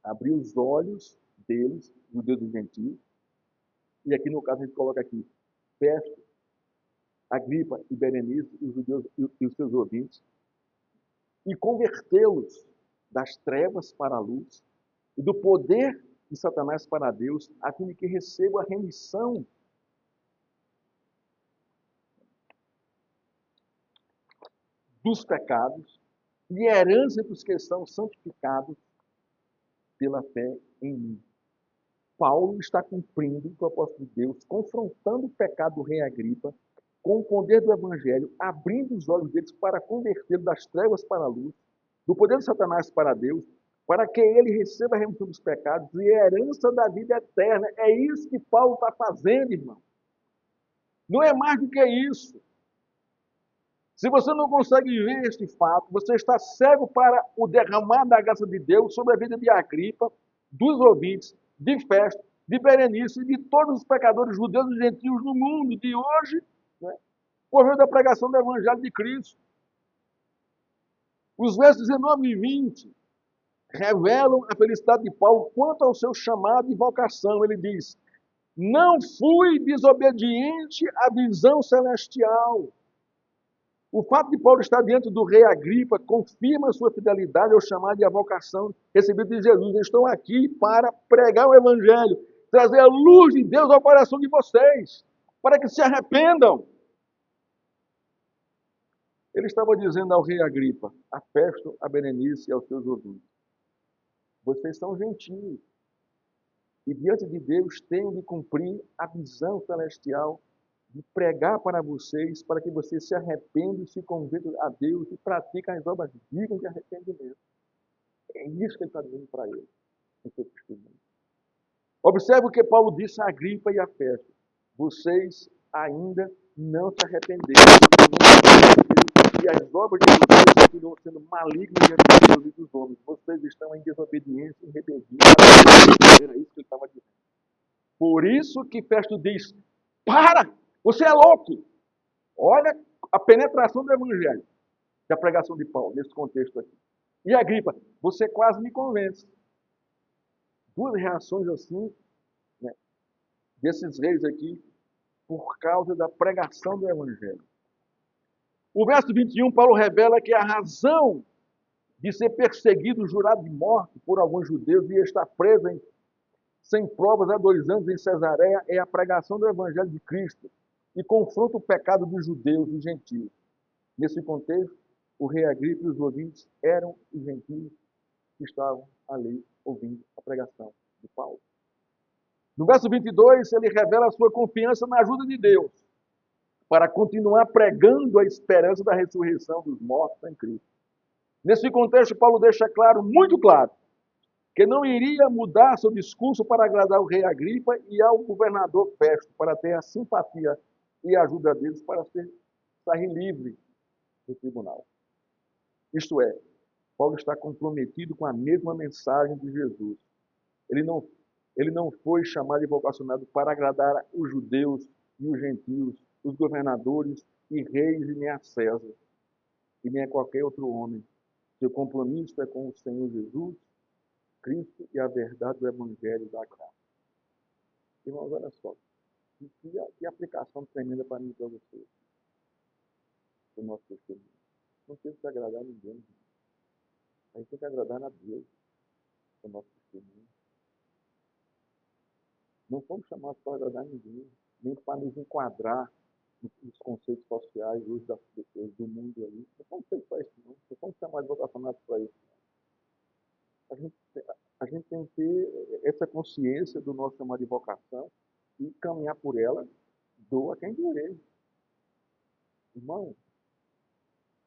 S1: abrir os olhos deles, judeus e gentios. E aqui no caso a gente coloca aqui, Festo, Agripa e Berenice, os judeus e os seus ouvintes, e convertê-los das trevas para a luz e do poder de Satanás para Deus, a fim de que recebam a remissão dos pecados e herança entre os que são santificados pela fé em mim. Paulo está cumprindo o propósito de Deus, confrontando o pecado do rei Agripa com o poder do Evangelho, abrindo os olhos deles para convertê-lo das trevas para a luz, do poder de Satanás para Deus, para que ele receba a remissão dos pecados e a herança da vida eterna. É isso que Paulo está fazendo, irmão. Não é mais do que isso. Se você não consegue ver este fato, você está cego para o derramar da graça de Deus sobre a vida de Agripa, dos ouvintes, de Festo, de Berenice e de todos os pecadores judeus e gentios no mundo de hoje, né, por meio da pregação do Evangelho de Cristo. Os versos 19 e 20 revelam a felicidade de Paulo quanto ao seu chamado e vocação. Ele diz: não fui desobediente à visão celestial. O fato de Paulo estar diante do rei Agripa confirma a sua fidelidade ao chamado e à vocação recebida de Jesus. Eu estou aqui para pregar o Evangelho, trazer a luz de Deus ao coração de vocês, para que se arrependam. Ele estava dizendo ao rei Agripa, a Festo, a Berenice e aos seus ouvintes: vocês são gentios e diante de Deus têm de cumprir a visão celestial de pregar para vocês, para que vocês se arrependam, se convertam a Deus e pratiquem as obras dignas de arrependimento. É isso que ele está dizendo para eles, no seu testemunho. Observe o que Paulo disse a Agripa e a Festo: vocês ainda não se arrependeram, e as obras de vocês continuam sendo malignas diante de Deus e dos homens. Vocês estão em desobediência e rebeldia. Era isso que ele estava dizendo. Por isso que Festo diz: para! Você é louco! Olha a penetração do Evangelho, da pregação de Paulo, nesse contexto aqui. E Agripa: você quase me convence. Duas reações assim, né, desses reis aqui, por causa da pregação do Evangelho. O verso 21, Paulo revela que a razão de ser perseguido, jurado de morte por alguns judeus e estar preso sem provas há 2 anos em Cesareia é a pregação do Evangelho de Cristo e confronta o pecado dos judeus e gentios. Nesse contexto, o rei Agripa e os ouvintes eram os gentios que estavam ali ouvindo a pregação de Paulo. No verso 22, ele revela a sua confiança na ajuda de Deus para continuar pregando a esperança da ressurreição dos mortos em Cristo. Nesse contexto, Paulo deixa claro, muito claro, que não iria mudar seu discurso para agradar o rei Agripa e ao governador Festo, para ter a simpatia e a ajuda deles para sair livre do tribunal. Isto é, Paulo está comprometido com a mesma mensagem de Jesus. Ele não foi chamado e vocacionado para agradar os judeus e os gentios, os governadores e reis, e nem a César, e nem a qualquer outro homem. Seu compromisso é com o Senhor Jesus, Cristo e a verdade do Evangelho da graça. Irmãos, olha só, que aplicação tremenda para mim e para vocês, do nosso testemunho. Não temos que agradar a ninguém. A gente tem que agradar a Deus, do nosso testemunho. Não fomos chamados para agradar ninguém, nem para nos enquadrar nos conceitos sociais hoje do mundo aí. Não fomos feitos para isso, não. Não fomos chamados vocacionados para isso. A gente tem que ter essa consciência do nosso chamado de vocação e caminhar por ela, doa quem doer. Irmão,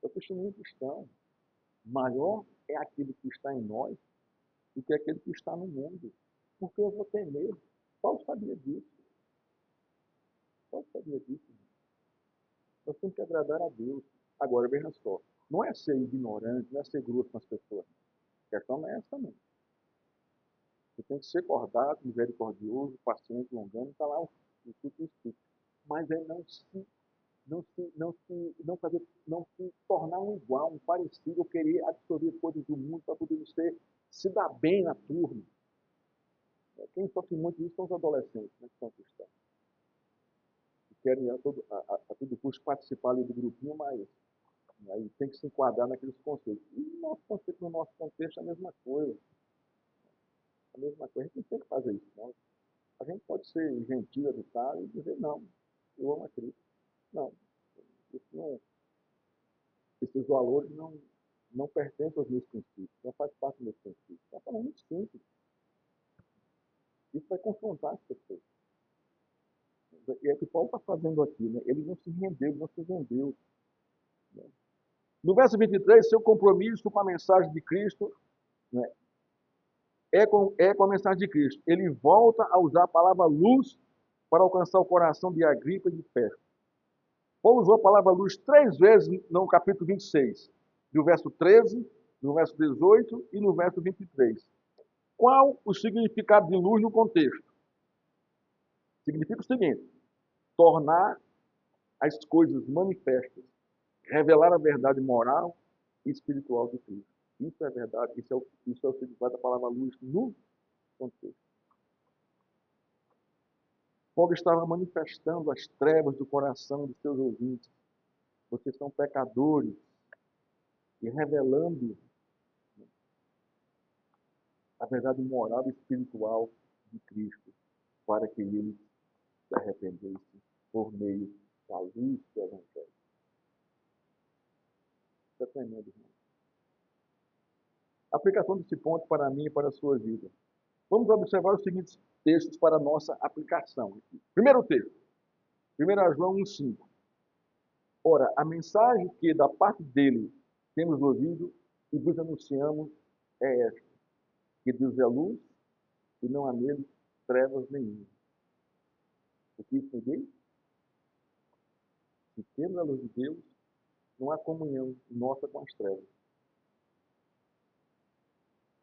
S1: o testemunho cristão maior é aquele que está em nós do que aquele que está no mundo. Porque eu vou ter medo. Paulo sabia disso. Paulo sabia disso. Nós temos que agradar a Deus. Agora, veja só, não é ser ignorante, não é ser grosso com as pessoas. A questão não é essa, não. Você tem que ser cordato, misericordioso, paciente, longano, está lá o Espírito. Mas é não se tornar um igual, um parecido, ou querer absorver coisas do mundo para poder se dar bem na turma. Quem sofre muito disso são os adolescentes, né, que são cristãos. Que querem a todo custo participar ali do grupinho, mas aí tem que se enquadrar naqueles conceitos. E no nosso contexto é a mesma coisa. A mesma coisa, a gente não tem que fazer isso, não. A gente pode ser gentil, educado e dizer, não, eu amo a Cristo. Não, esses valores não pertencem aos meus princípios, não faz parte dos meus princípios. É uma forma muito simples. Isso vai confrontar as pessoas. E é o que Paulo está fazendo aqui, né? Ele não se rendeu, ele não se vendeu. Né? No verso 23, seu compromisso com a mensagem de Cristo, né, é com a mensagem de Cristo. Ele volta a usar a palavra luz para alcançar o coração de Agripa e de Festo. Paulo usou a palavra luz 3 vezes no capítulo 26, no verso 13, no verso 18 e no verso 23. Qual o significado de luz no contexto? Significa o seguinte: tornar as coisas manifestas, revelar a verdade moral e espiritual de Cristo. Isso é verdade, isso é o significado da palavra luz no contexto. Paulo estava manifestando as trevas do coração dos seus ouvintes. Vocês são pecadores. E revelando a verdade moral e espiritual de Cristo, para que eles se arrependessem por meio da luz do Evangelho. Isso é tremendo, irmão. Aplicação desse ponto para mim e para a sua vida. Vamos observar os seguintes textos para a nossa aplicação. Primeiro texto, 1 João 1,5. Ora, a mensagem que da parte dele temos ouvido e vos anunciamos é esta: que Deus é luz e não há nele trevas nenhuma. O que isso diz? Se temos a luz de Deus, não há comunhão nossa com as trevas.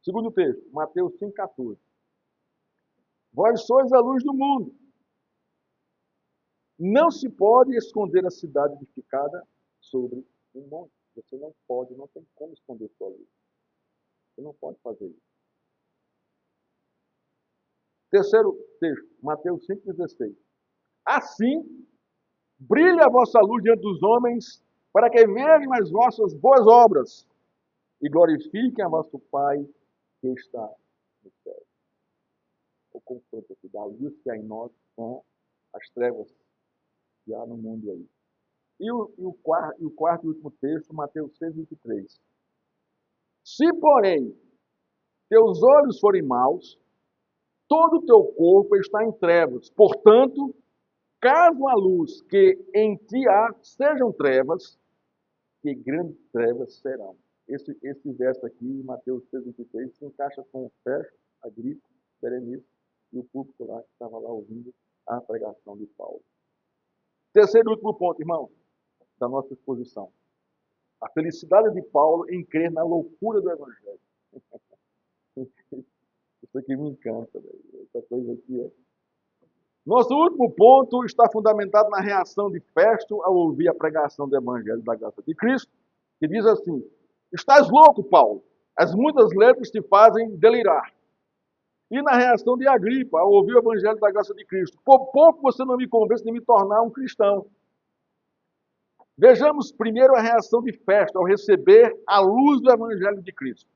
S1: Segundo texto, Mateus 5,14. Vós sois a luz do mundo. Não se pode esconder a cidade edificada sobre um monte. Você não pode, não tem como esconder sua luz. Você não pode fazer isso. Terceiro texto, Mateus 5,16. Assim, brilha a vossa luz diante dos homens, para que vejam as vossas boas obras e glorifiquem a vosso Pai que está no céu. O confronto aqui da luz que há em nós com as trevas que há no mundo aí. E o quarto e último texto, Mateus 6,23. Se, porém, teus olhos forem maus, todo o teu corpo está em trevas. Portanto, caso a luz que em ti há sejam trevas, que grandes trevas serão. Esse verso aqui, Mateus 6,23, se encaixa com o Festo, Agripa, Berenice e o público lá que estava lá ouvindo a pregação de Paulo. Terceiro e último ponto, irmão, da nossa exposição. A felicidade de Paulo em crer na loucura do Evangelho. Isso aqui me encanta, velho. Essa coisa aqui é. Nosso último ponto está fundamentado na reação de Festo ao ouvir a pregação do Evangelho da graça de Cristo, que diz assim: estás louco, Paulo, as muitas letras te fazem delirar. E na reação de Agripa, ao ouvir o Evangelho da graça de Cristo: por pouco você não me convence de me tornar um cristão. Vejamos primeiro a reação de Festo ao receber a luz do Evangelho de Cristo.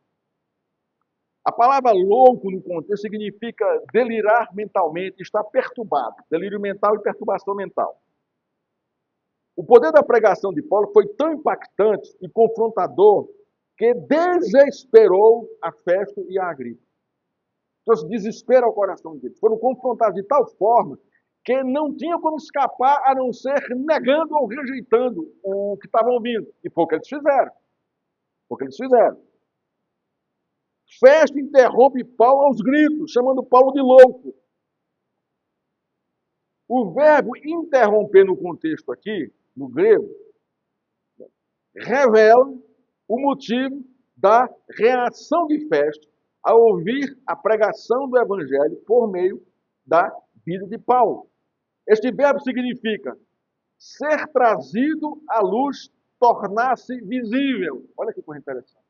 S1: A palavra louco no contexto significa delirar mentalmente, estar perturbado. Delírio mental e perturbação mental. O poder da pregação de Paulo foi tão impactante e confrontador que desesperou a Festo e a Agripa. Trouxe desespero ao coração deles. Foram confrontados de tal forma que não tinha como escapar a não ser negando ou rejeitando o que estavam ouvindo. E foi o que eles fizeram. Foi o que eles fizeram. Festo interrompe Paulo aos gritos, chamando Paulo de louco. O verbo interromper no contexto aqui, no grego, revela o motivo da reação de Festo ao ouvir a pregação do evangelho por meio da vida de Paulo. Este verbo significa ser trazido à luz, tornar-se visível. Olha que coisa interessante.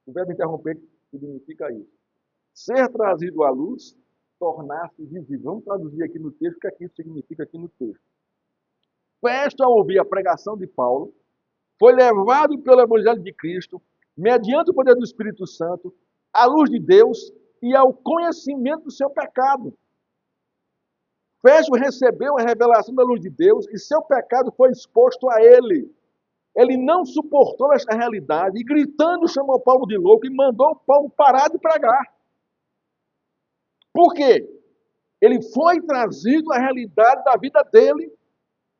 S1: O verbo interromper significa isso. Ser trazido à luz, tornar-se visível. Vamos traduzir aqui no texto o que aqui significa aqui no texto. Festo, ao ouvir a pregação de Paulo, foi levado pelo Evangelho de Cristo, mediante o poder do Espírito Santo, à luz de Deus e ao conhecimento do seu pecado. Festo recebeu a revelação da luz de Deus e seu pecado foi exposto a ele. Ele não suportou esta realidade e, gritando, chamou Paulo de louco e mandou Paulo parar de pregar. Por quê? Ele foi trazido à realidade da vida dele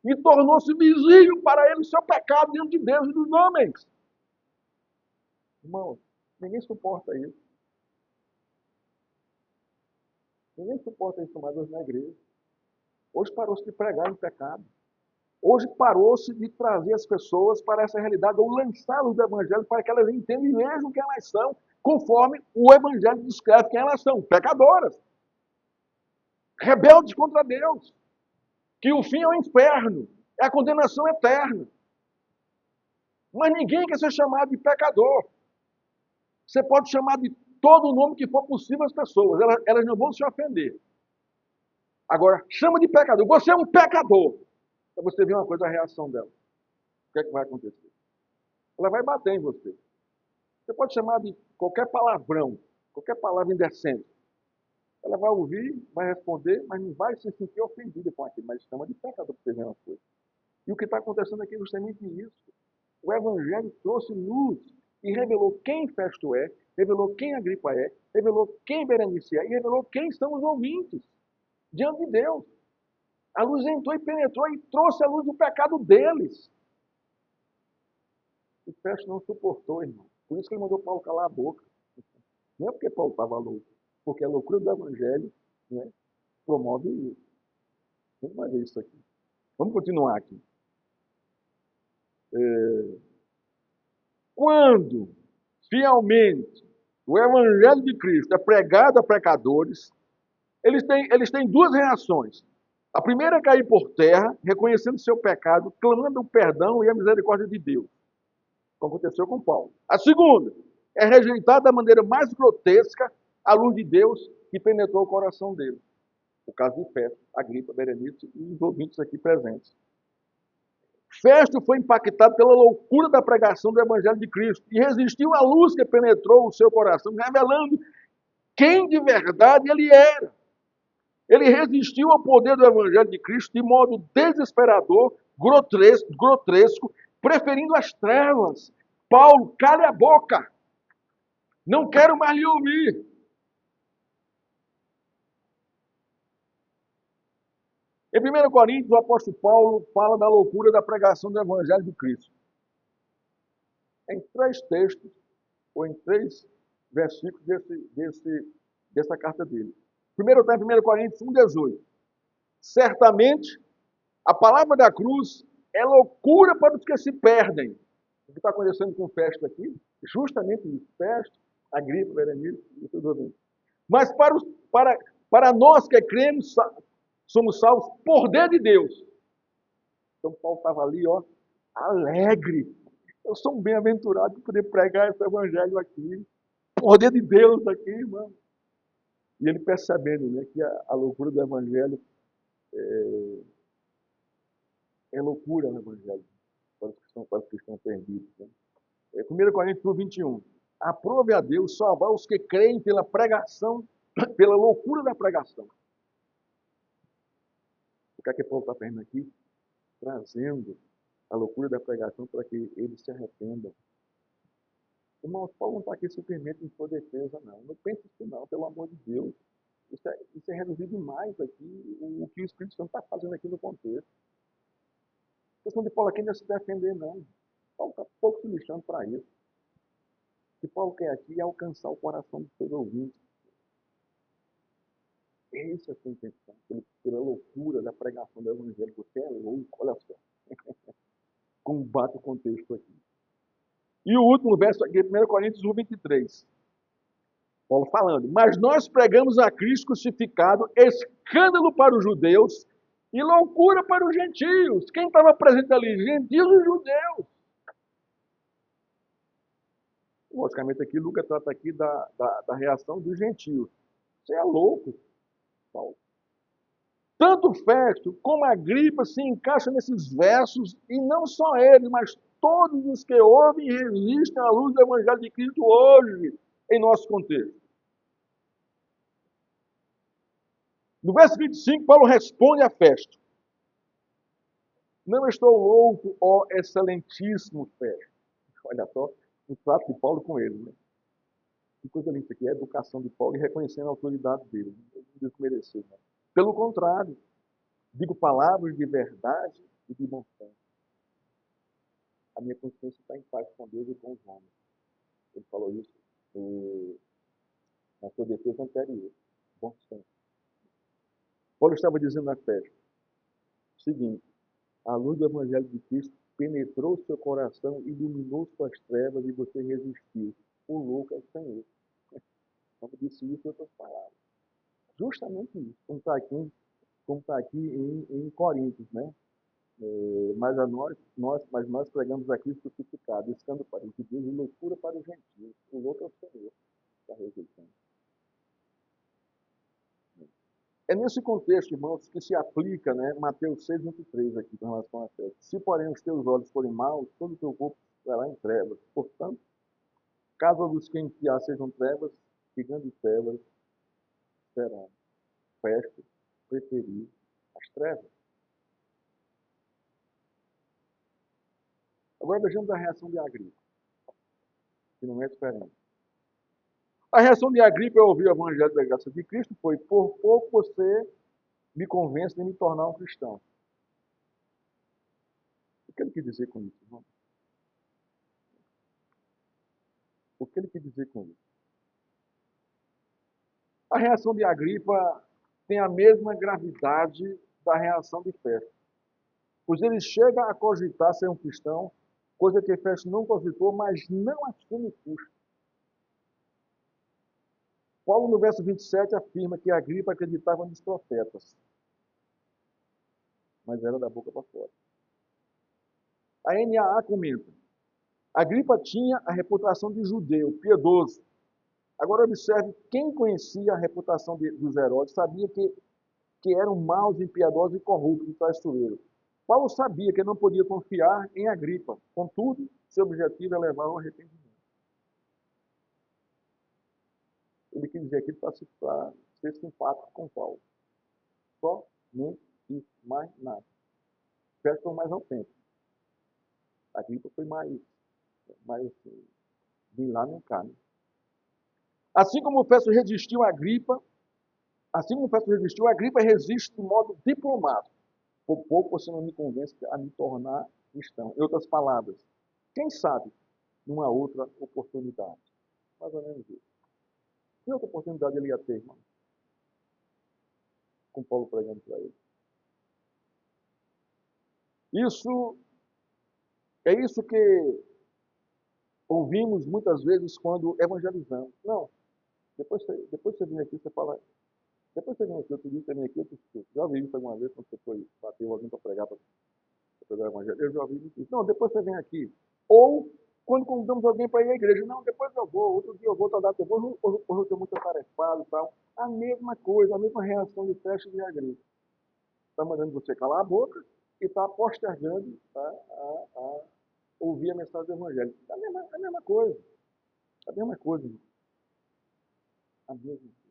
S1: e tornou-se visível para ele o seu pecado diante de Deus e dos homens. Irmão, ninguém suporta isso. Ninguém suporta isso mais hoje na igreja. Hoje parou-se de pregar em pecado. Hoje parou-se de trazer as pessoas para essa realidade, ou lançá-los do Evangelho para que elas entendam e vejam quem elas são, conforme o Evangelho descreve quem elas são, pecadoras, rebeldes contra Deus, que o fim é o inferno, é a condenação eterna. Mas ninguém quer ser chamado de pecador. Você pode chamar de todo o nome que for possível às pessoas, elas não vão se ofender. Agora, chama de pecador. Você é um pecador. Para você ver uma coisa, a reação dela. O que é que vai acontecer? Ela vai bater em você. Você pode chamar de qualquer palavrão, qualquer palavra indecente. Ela vai ouvir, vai responder, mas não vai se sentir ofendida com aquilo, mas chama de pecador para você ver uma coisa. E o que está acontecendo aqui é justamente isso. O Evangelho trouxe luz e revelou quem Festo é, revelou quem Agripa é, revelou quem Berenice é e revelou quem são os ouvintes diante de Deus. A luz entrou e penetrou e trouxe a luz do pecado deles. E Festo não suportou, irmão. Por isso que ele mandou Paulo calar a boca. Não é porque Paulo estava louco, porque a loucura do Evangelho, né, promove isso. Vamos mais ver isso aqui. Vamos continuar aqui. Quando, fielmente, o Evangelho de Cristo é pregado a pecadores, eles têm duas reações. A primeira é cair por terra, reconhecendo seu pecado, clamando o perdão e a misericórdia de Deus, como aconteceu com Paulo. A segunda é rejeitar da maneira mais grotesca a luz de Deus que penetrou o coração dele. O caso de Festo, Agripa, Berenice e os ouvintes aqui presentes. Festo foi impactado pela loucura da pregação do Evangelho de Cristo e resistiu à luz que penetrou o seu coração, revelando quem de verdade ele era. Ele resistiu ao poder do Evangelho de Cristo de modo desesperador, grotesco, preferindo as trevas. Paulo, cale a boca. Não quero mais lhe ouvir. Em 1 Coríntios, o apóstolo Paulo fala da loucura da pregação do Evangelho de Cristo. Em 3 textos, ou em 3 versículos dessa carta dele. Primeiro está em 1 Coríntios 1,18. Certamente, a palavra da cruz é loucura para os que se perdem. O que está acontecendo com o Festo aqui? Justamente isso. Festo, Agripa, Berenice e tudo bem. Mas para nós que cremos, somos salvos por dentro de Deus. Então Paulo estava ali, ó, alegre. Eu sou um bem-aventurado de poder pregar esse evangelho aqui. Por dentro de Deus aqui, irmão. E ele percebendo, né, que a loucura do evangelho é loucura no evangelho para os que estão perdidos. Né? 1 Coríntios 1,21. Aprove a Deus salvar os que creem pela pregação, pela loucura da pregação. O que é que Paulo está fazendo aqui? Trazendo a loucura da pregação para que eles se arrependam. Irmãos, Paulo não está aqui simplesmente em sua defesa, não. Não pense isso não, pelo amor de Deus. Isso é reduzir demais aqui o que o Espírito Santo está fazendo aqui no contexto. A questão de Paulo aqui não é se defender, não. Paulo está pouco se lixando para isso. O que Paulo quer aqui é alcançar o coração dos seus ouvintes. Essa é a sua intenção. Pela loucura da pregação do Evangelho. Você é louco, olha só. Combate o contexto aqui. E o último verso aqui, 1 Coríntios 1, 23. Paulo falando, mas nós pregamos a Cristo crucificado, escândalo para os judeus e loucura para os gentios. Quem estava presente ali? Gentios e judeus. Logicamente aqui, Lucas trata aqui da reação dos gentios. Você é louco, Paulo. Tanto Festo como Agripa se encaixam nesses versos, e não só ele, mas todos os que ouvem e resistem à luz do Evangelho de Cristo hoje, em nosso contexto. No verso 25, Paulo responde a Festo. Não estou louco, ó excelentíssimo Festo. Olha só o trato de Paulo com ele. Né? Que coisa linda isso aqui, a educação de Paulo e reconhecendo a autoridade dele. Ele não desmereceu. Né? Pelo contrário, digo palavras de verdade e de bom senso. A minha consciência está em paz com Deus e com os homens. Ele falou isso na sua defesa anterior. Bom senso. Paulo estava dizendo na festa o seguinte: a luz do Evangelho de Cristo penetrou seu coração, iluminou suas trevas e você resistiu. O louco é o Senhor. Como disse isso em outras palavras. Justamente isso, como está aqui em Coríntios, né? Mas nós pregamos a Cristo crucificado, escândalo para os judeus e loucura para os gentios. O louco é o Senhor, está rejeitando. É nesse contexto, irmãos, que se aplica, né, Mateus 6, 23 aqui, com relação a fé. Se, porém, os teus olhos forem maus, todo o teu corpo estará em trevas. Portanto, caso os que em ti há sejam trevas, que grandes trevas serão. Festo, preferir as trevas. Agora vejamos a reação de Agripa, que não é diferente. A reação de Agripa ao ouvir o evangelho da graça de Cristo foi: por pouco você me convence de me tornar um cristão. O que ele quer dizer com isso, irmão? O que ele quer dizer com isso? A reação de Agripa tem a mesma gravidade da reação de Festo. Pois ele chega a cogitar ser um cristão, coisa que Festo não cogitou, mas não assume custo. Paulo, no verso 27, afirma que Agripa acreditava nos profetas, mas era da boca para fora. A NAA comenta: Agripa tinha a reputação de judeu, piedoso. Agora observe, quem conhecia a reputação dos Herodes sabia que eram maus, impiedosos e corruptos e traiçoeiros. Paulo sabia que não podia confiar em Agripa. Contudo, seu objetivo é levar ao arrependimento. Ele quis dizer aqui para ser simpático com Paulo. Só nem isso, mais nada. Festo foi mais autêntico. Agripa foi mais de lá nem cá. Né? Assim como Festo resistiu a Agripa, resiste de modo diplomático. Por pouco você não me convence a me tornar cristão. Em outras palavras, quem sabe numa outra oportunidade. Mais ou menos isso. Que outra oportunidade ele ia ter, irmão? Com Paulo pregando para ele. É isso que ouvimos muitas vezes quando evangelizamos. Não, depois você vem aqui, você fala. Depois você vem aqui, outro dia você vem aqui, outro dia. Já ouvi isso alguma vez quando você foi bater alguém para pregar para pregar o evangelho? Eu já ouvi isso. Não, depois você vem aqui. Ou quando convidamos alguém para ir à igreja, não, depois eu vou, outro dia eu vou, outra data eu vou, hoje eu estou muito atarefado e tal. A mesma coisa, a mesma reação de Festo e de Agripa. Está mandando você calar a boca e está postergando a ouvir a mensagem do evangelho. É a mesma coisa. A mesma coisa. A mesma coisa.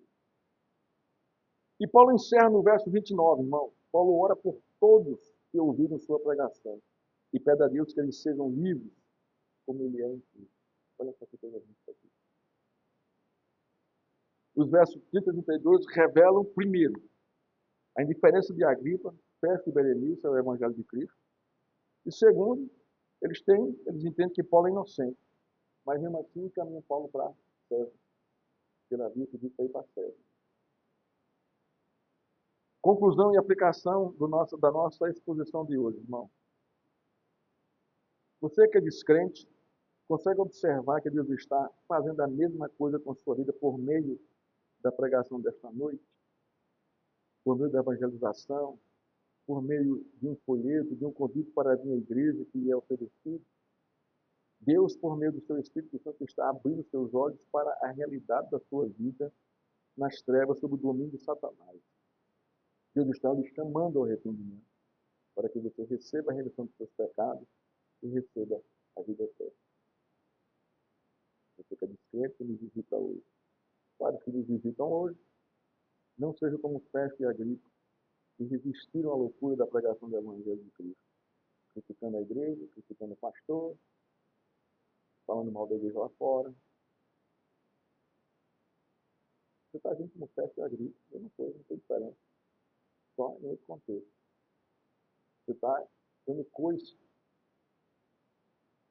S1: E Paulo encerra no verso 29, irmão. Paulo ora por todos que ouviram sua pregação e pede a Deus que eles sejam livres como ele é em Cristo. Olha essa coisa aqui. Os versos 30 e 32 revelam, primeiro, a indiferença de Agripa, Festo e Berenice ao Evangelho de Cristo. E segundo, eles entendem que Paulo é inocente, mas mesmo assim caminham Paulo para César, porque ele havia pedido para ir para César. Conclusão e aplicação da nossa exposição de hoje, irmão. Você que é descrente, consegue observar que Deus está fazendo a mesma coisa com a sua vida por meio da pregação desta noite, por meio da evangelização, por meio de um folheto, de um convite para vir à igreja que lhe é oferecido? Deus, por meio do seu Espírito Santo, está abrindo seus olhos para a realidade da sua vida nas trevas sob o domínio de Satanás. Deus está lhe chamando ao arrependimento para que você receba a remissão dos seus pecados e receba a vida eterna. Você que é descrente, que nos visita hoje. Para os que nos visitam hoje, não seja como Festo e Agripa, que resistiram à loucura da pregação do Evangelho de Cristo, criticando a igreja, criticando o pastor, falando mal da igreja lá fora. Você está agindo como Festo e Agripa, eu não sei, não tem diferença. Só em outro contexto. Você está dando coice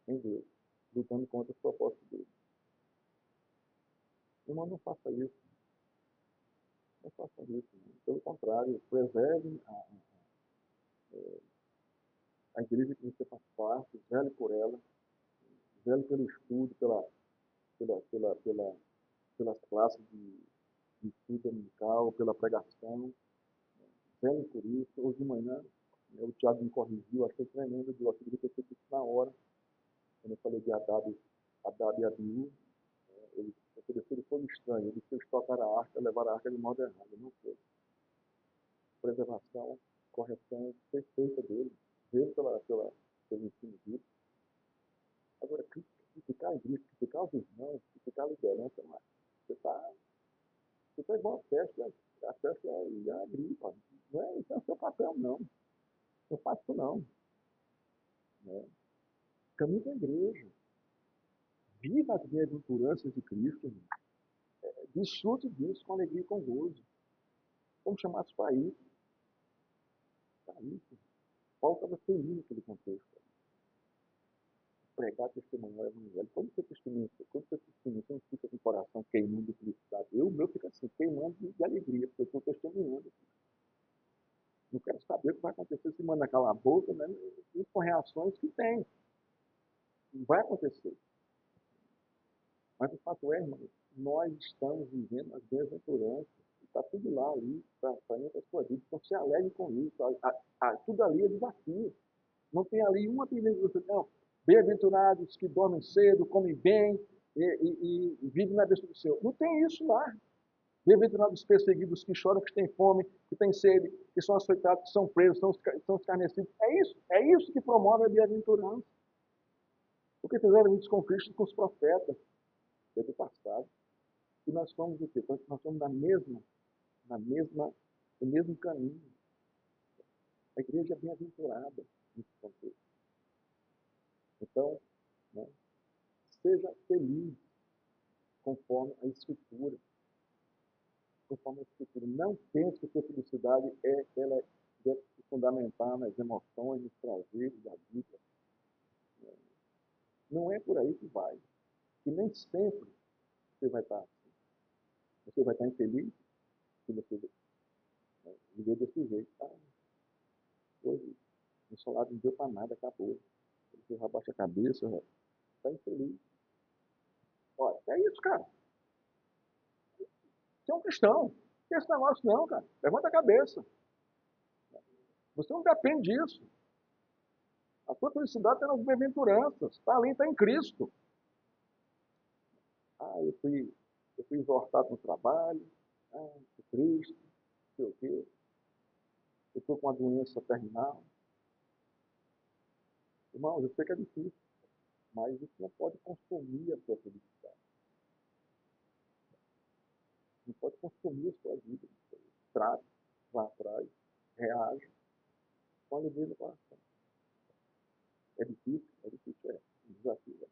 S1: em Deus, lutando contra os propósitos dele. Irmão, não faça isso. Não faça isso. Não. Pelo contrário, preserve a igreja que você faz parte, zele por ela, zele pelo estudo, pelas classes de estudo dominical, pela pregação, zele por isso. Hoje de manhã, o Tiago me corrigiu, achei tremendo, eu acredito que eu fiz isso na hora, quando eu falei de Haddad e Abiú, eles ofereceram todo estranho, eles fez tocar a arca, levar a arca de modo errado, não foi. Preservação, correção perfeita dele, veio pelo ensino bíblico. Agora, criticar a igreja, criticar os irmãos, criticar a liderança, mas você está igual a festa e a gripa. Isso é o seu papel, não. Não faço isso, não. Né? Caminhe com a igreja. Viva as bem-aventuranças de Cristo, irmão. Desfrute disso com alegria e com gozo. Vamos chamar isso para isso. Para isso. Paulo estava feliz naquele contexto. Pregar, testemunhar o evangelho. Quando você testemunha, você não fica com o coração queimando de felicidade. O meu fica assim, queimando de alegria, porque eu estou testemunhando. Não quero saber o que vai acontecer se manda calar a boca, né? E com reações que tem. Não vai acontecer. Mas o fato é, irmão, nós estamos vivendo as bem-aventuranças. Está tudo lá ali, para a sua vida. Então se alegre com isso. Tudo ali é desafio. Não tem ali uma pendência de você, não. Bem-aventurados que dormem cedo, comem bem e vivem na bênção do Senhor. Não tem isso lá. Bem-aventurados os perseguidos que choram, que têm fome, que têm sede, que são açoitados, que são presos, são escarnecidos. É isso que promove a bem-aventurança. Porque fizeram isso com Cristo e com os profetas do passado. E nós somos o quê? Nós somos no mesmo caminho. A igreja é bem-aventurada nesse contexto. Então, né, seja feliz conforme a Escritura. Conforme a Escritura. Não pense que a sua felicidade ela deve se fundamentar nas emoções, nos prazeres da vida. Não é por aí que vai. E nem sempre você vai estar assim. Você vai estar infeliz se você viver desse jeito. Hoje, o salário não deu para nada, acabou. Você já baixa a cabeça, está infeliz. Olha, é isso, cara. Você é um cristão. Não tem esse negócio não, cara. Levanta a cabeça. Você não depende disso. A sua felicidade está nas bem-aventuranças. Está ali, está em Cristo. Eu fui exortado no trabalho. Estou triste. Não sei o quê. Eu estou com uma doença terminal. Irmão, eu sei que é difícil. Mas isso não pode consumir a sua felicidade. Não pode consumir a sua vida. Trate, vá atrás, reage com alegria no coração. É difícil, é um desafio.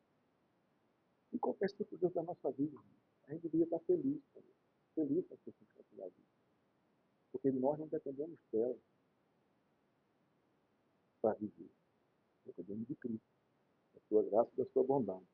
S1: E qualquer circunstância da nossa vida, a gente deveria estar feliz as circunstâncias da vida. Porque nós não dependemos dela para viver. Dependemos de Cristo, da sua graça e da sua bondade.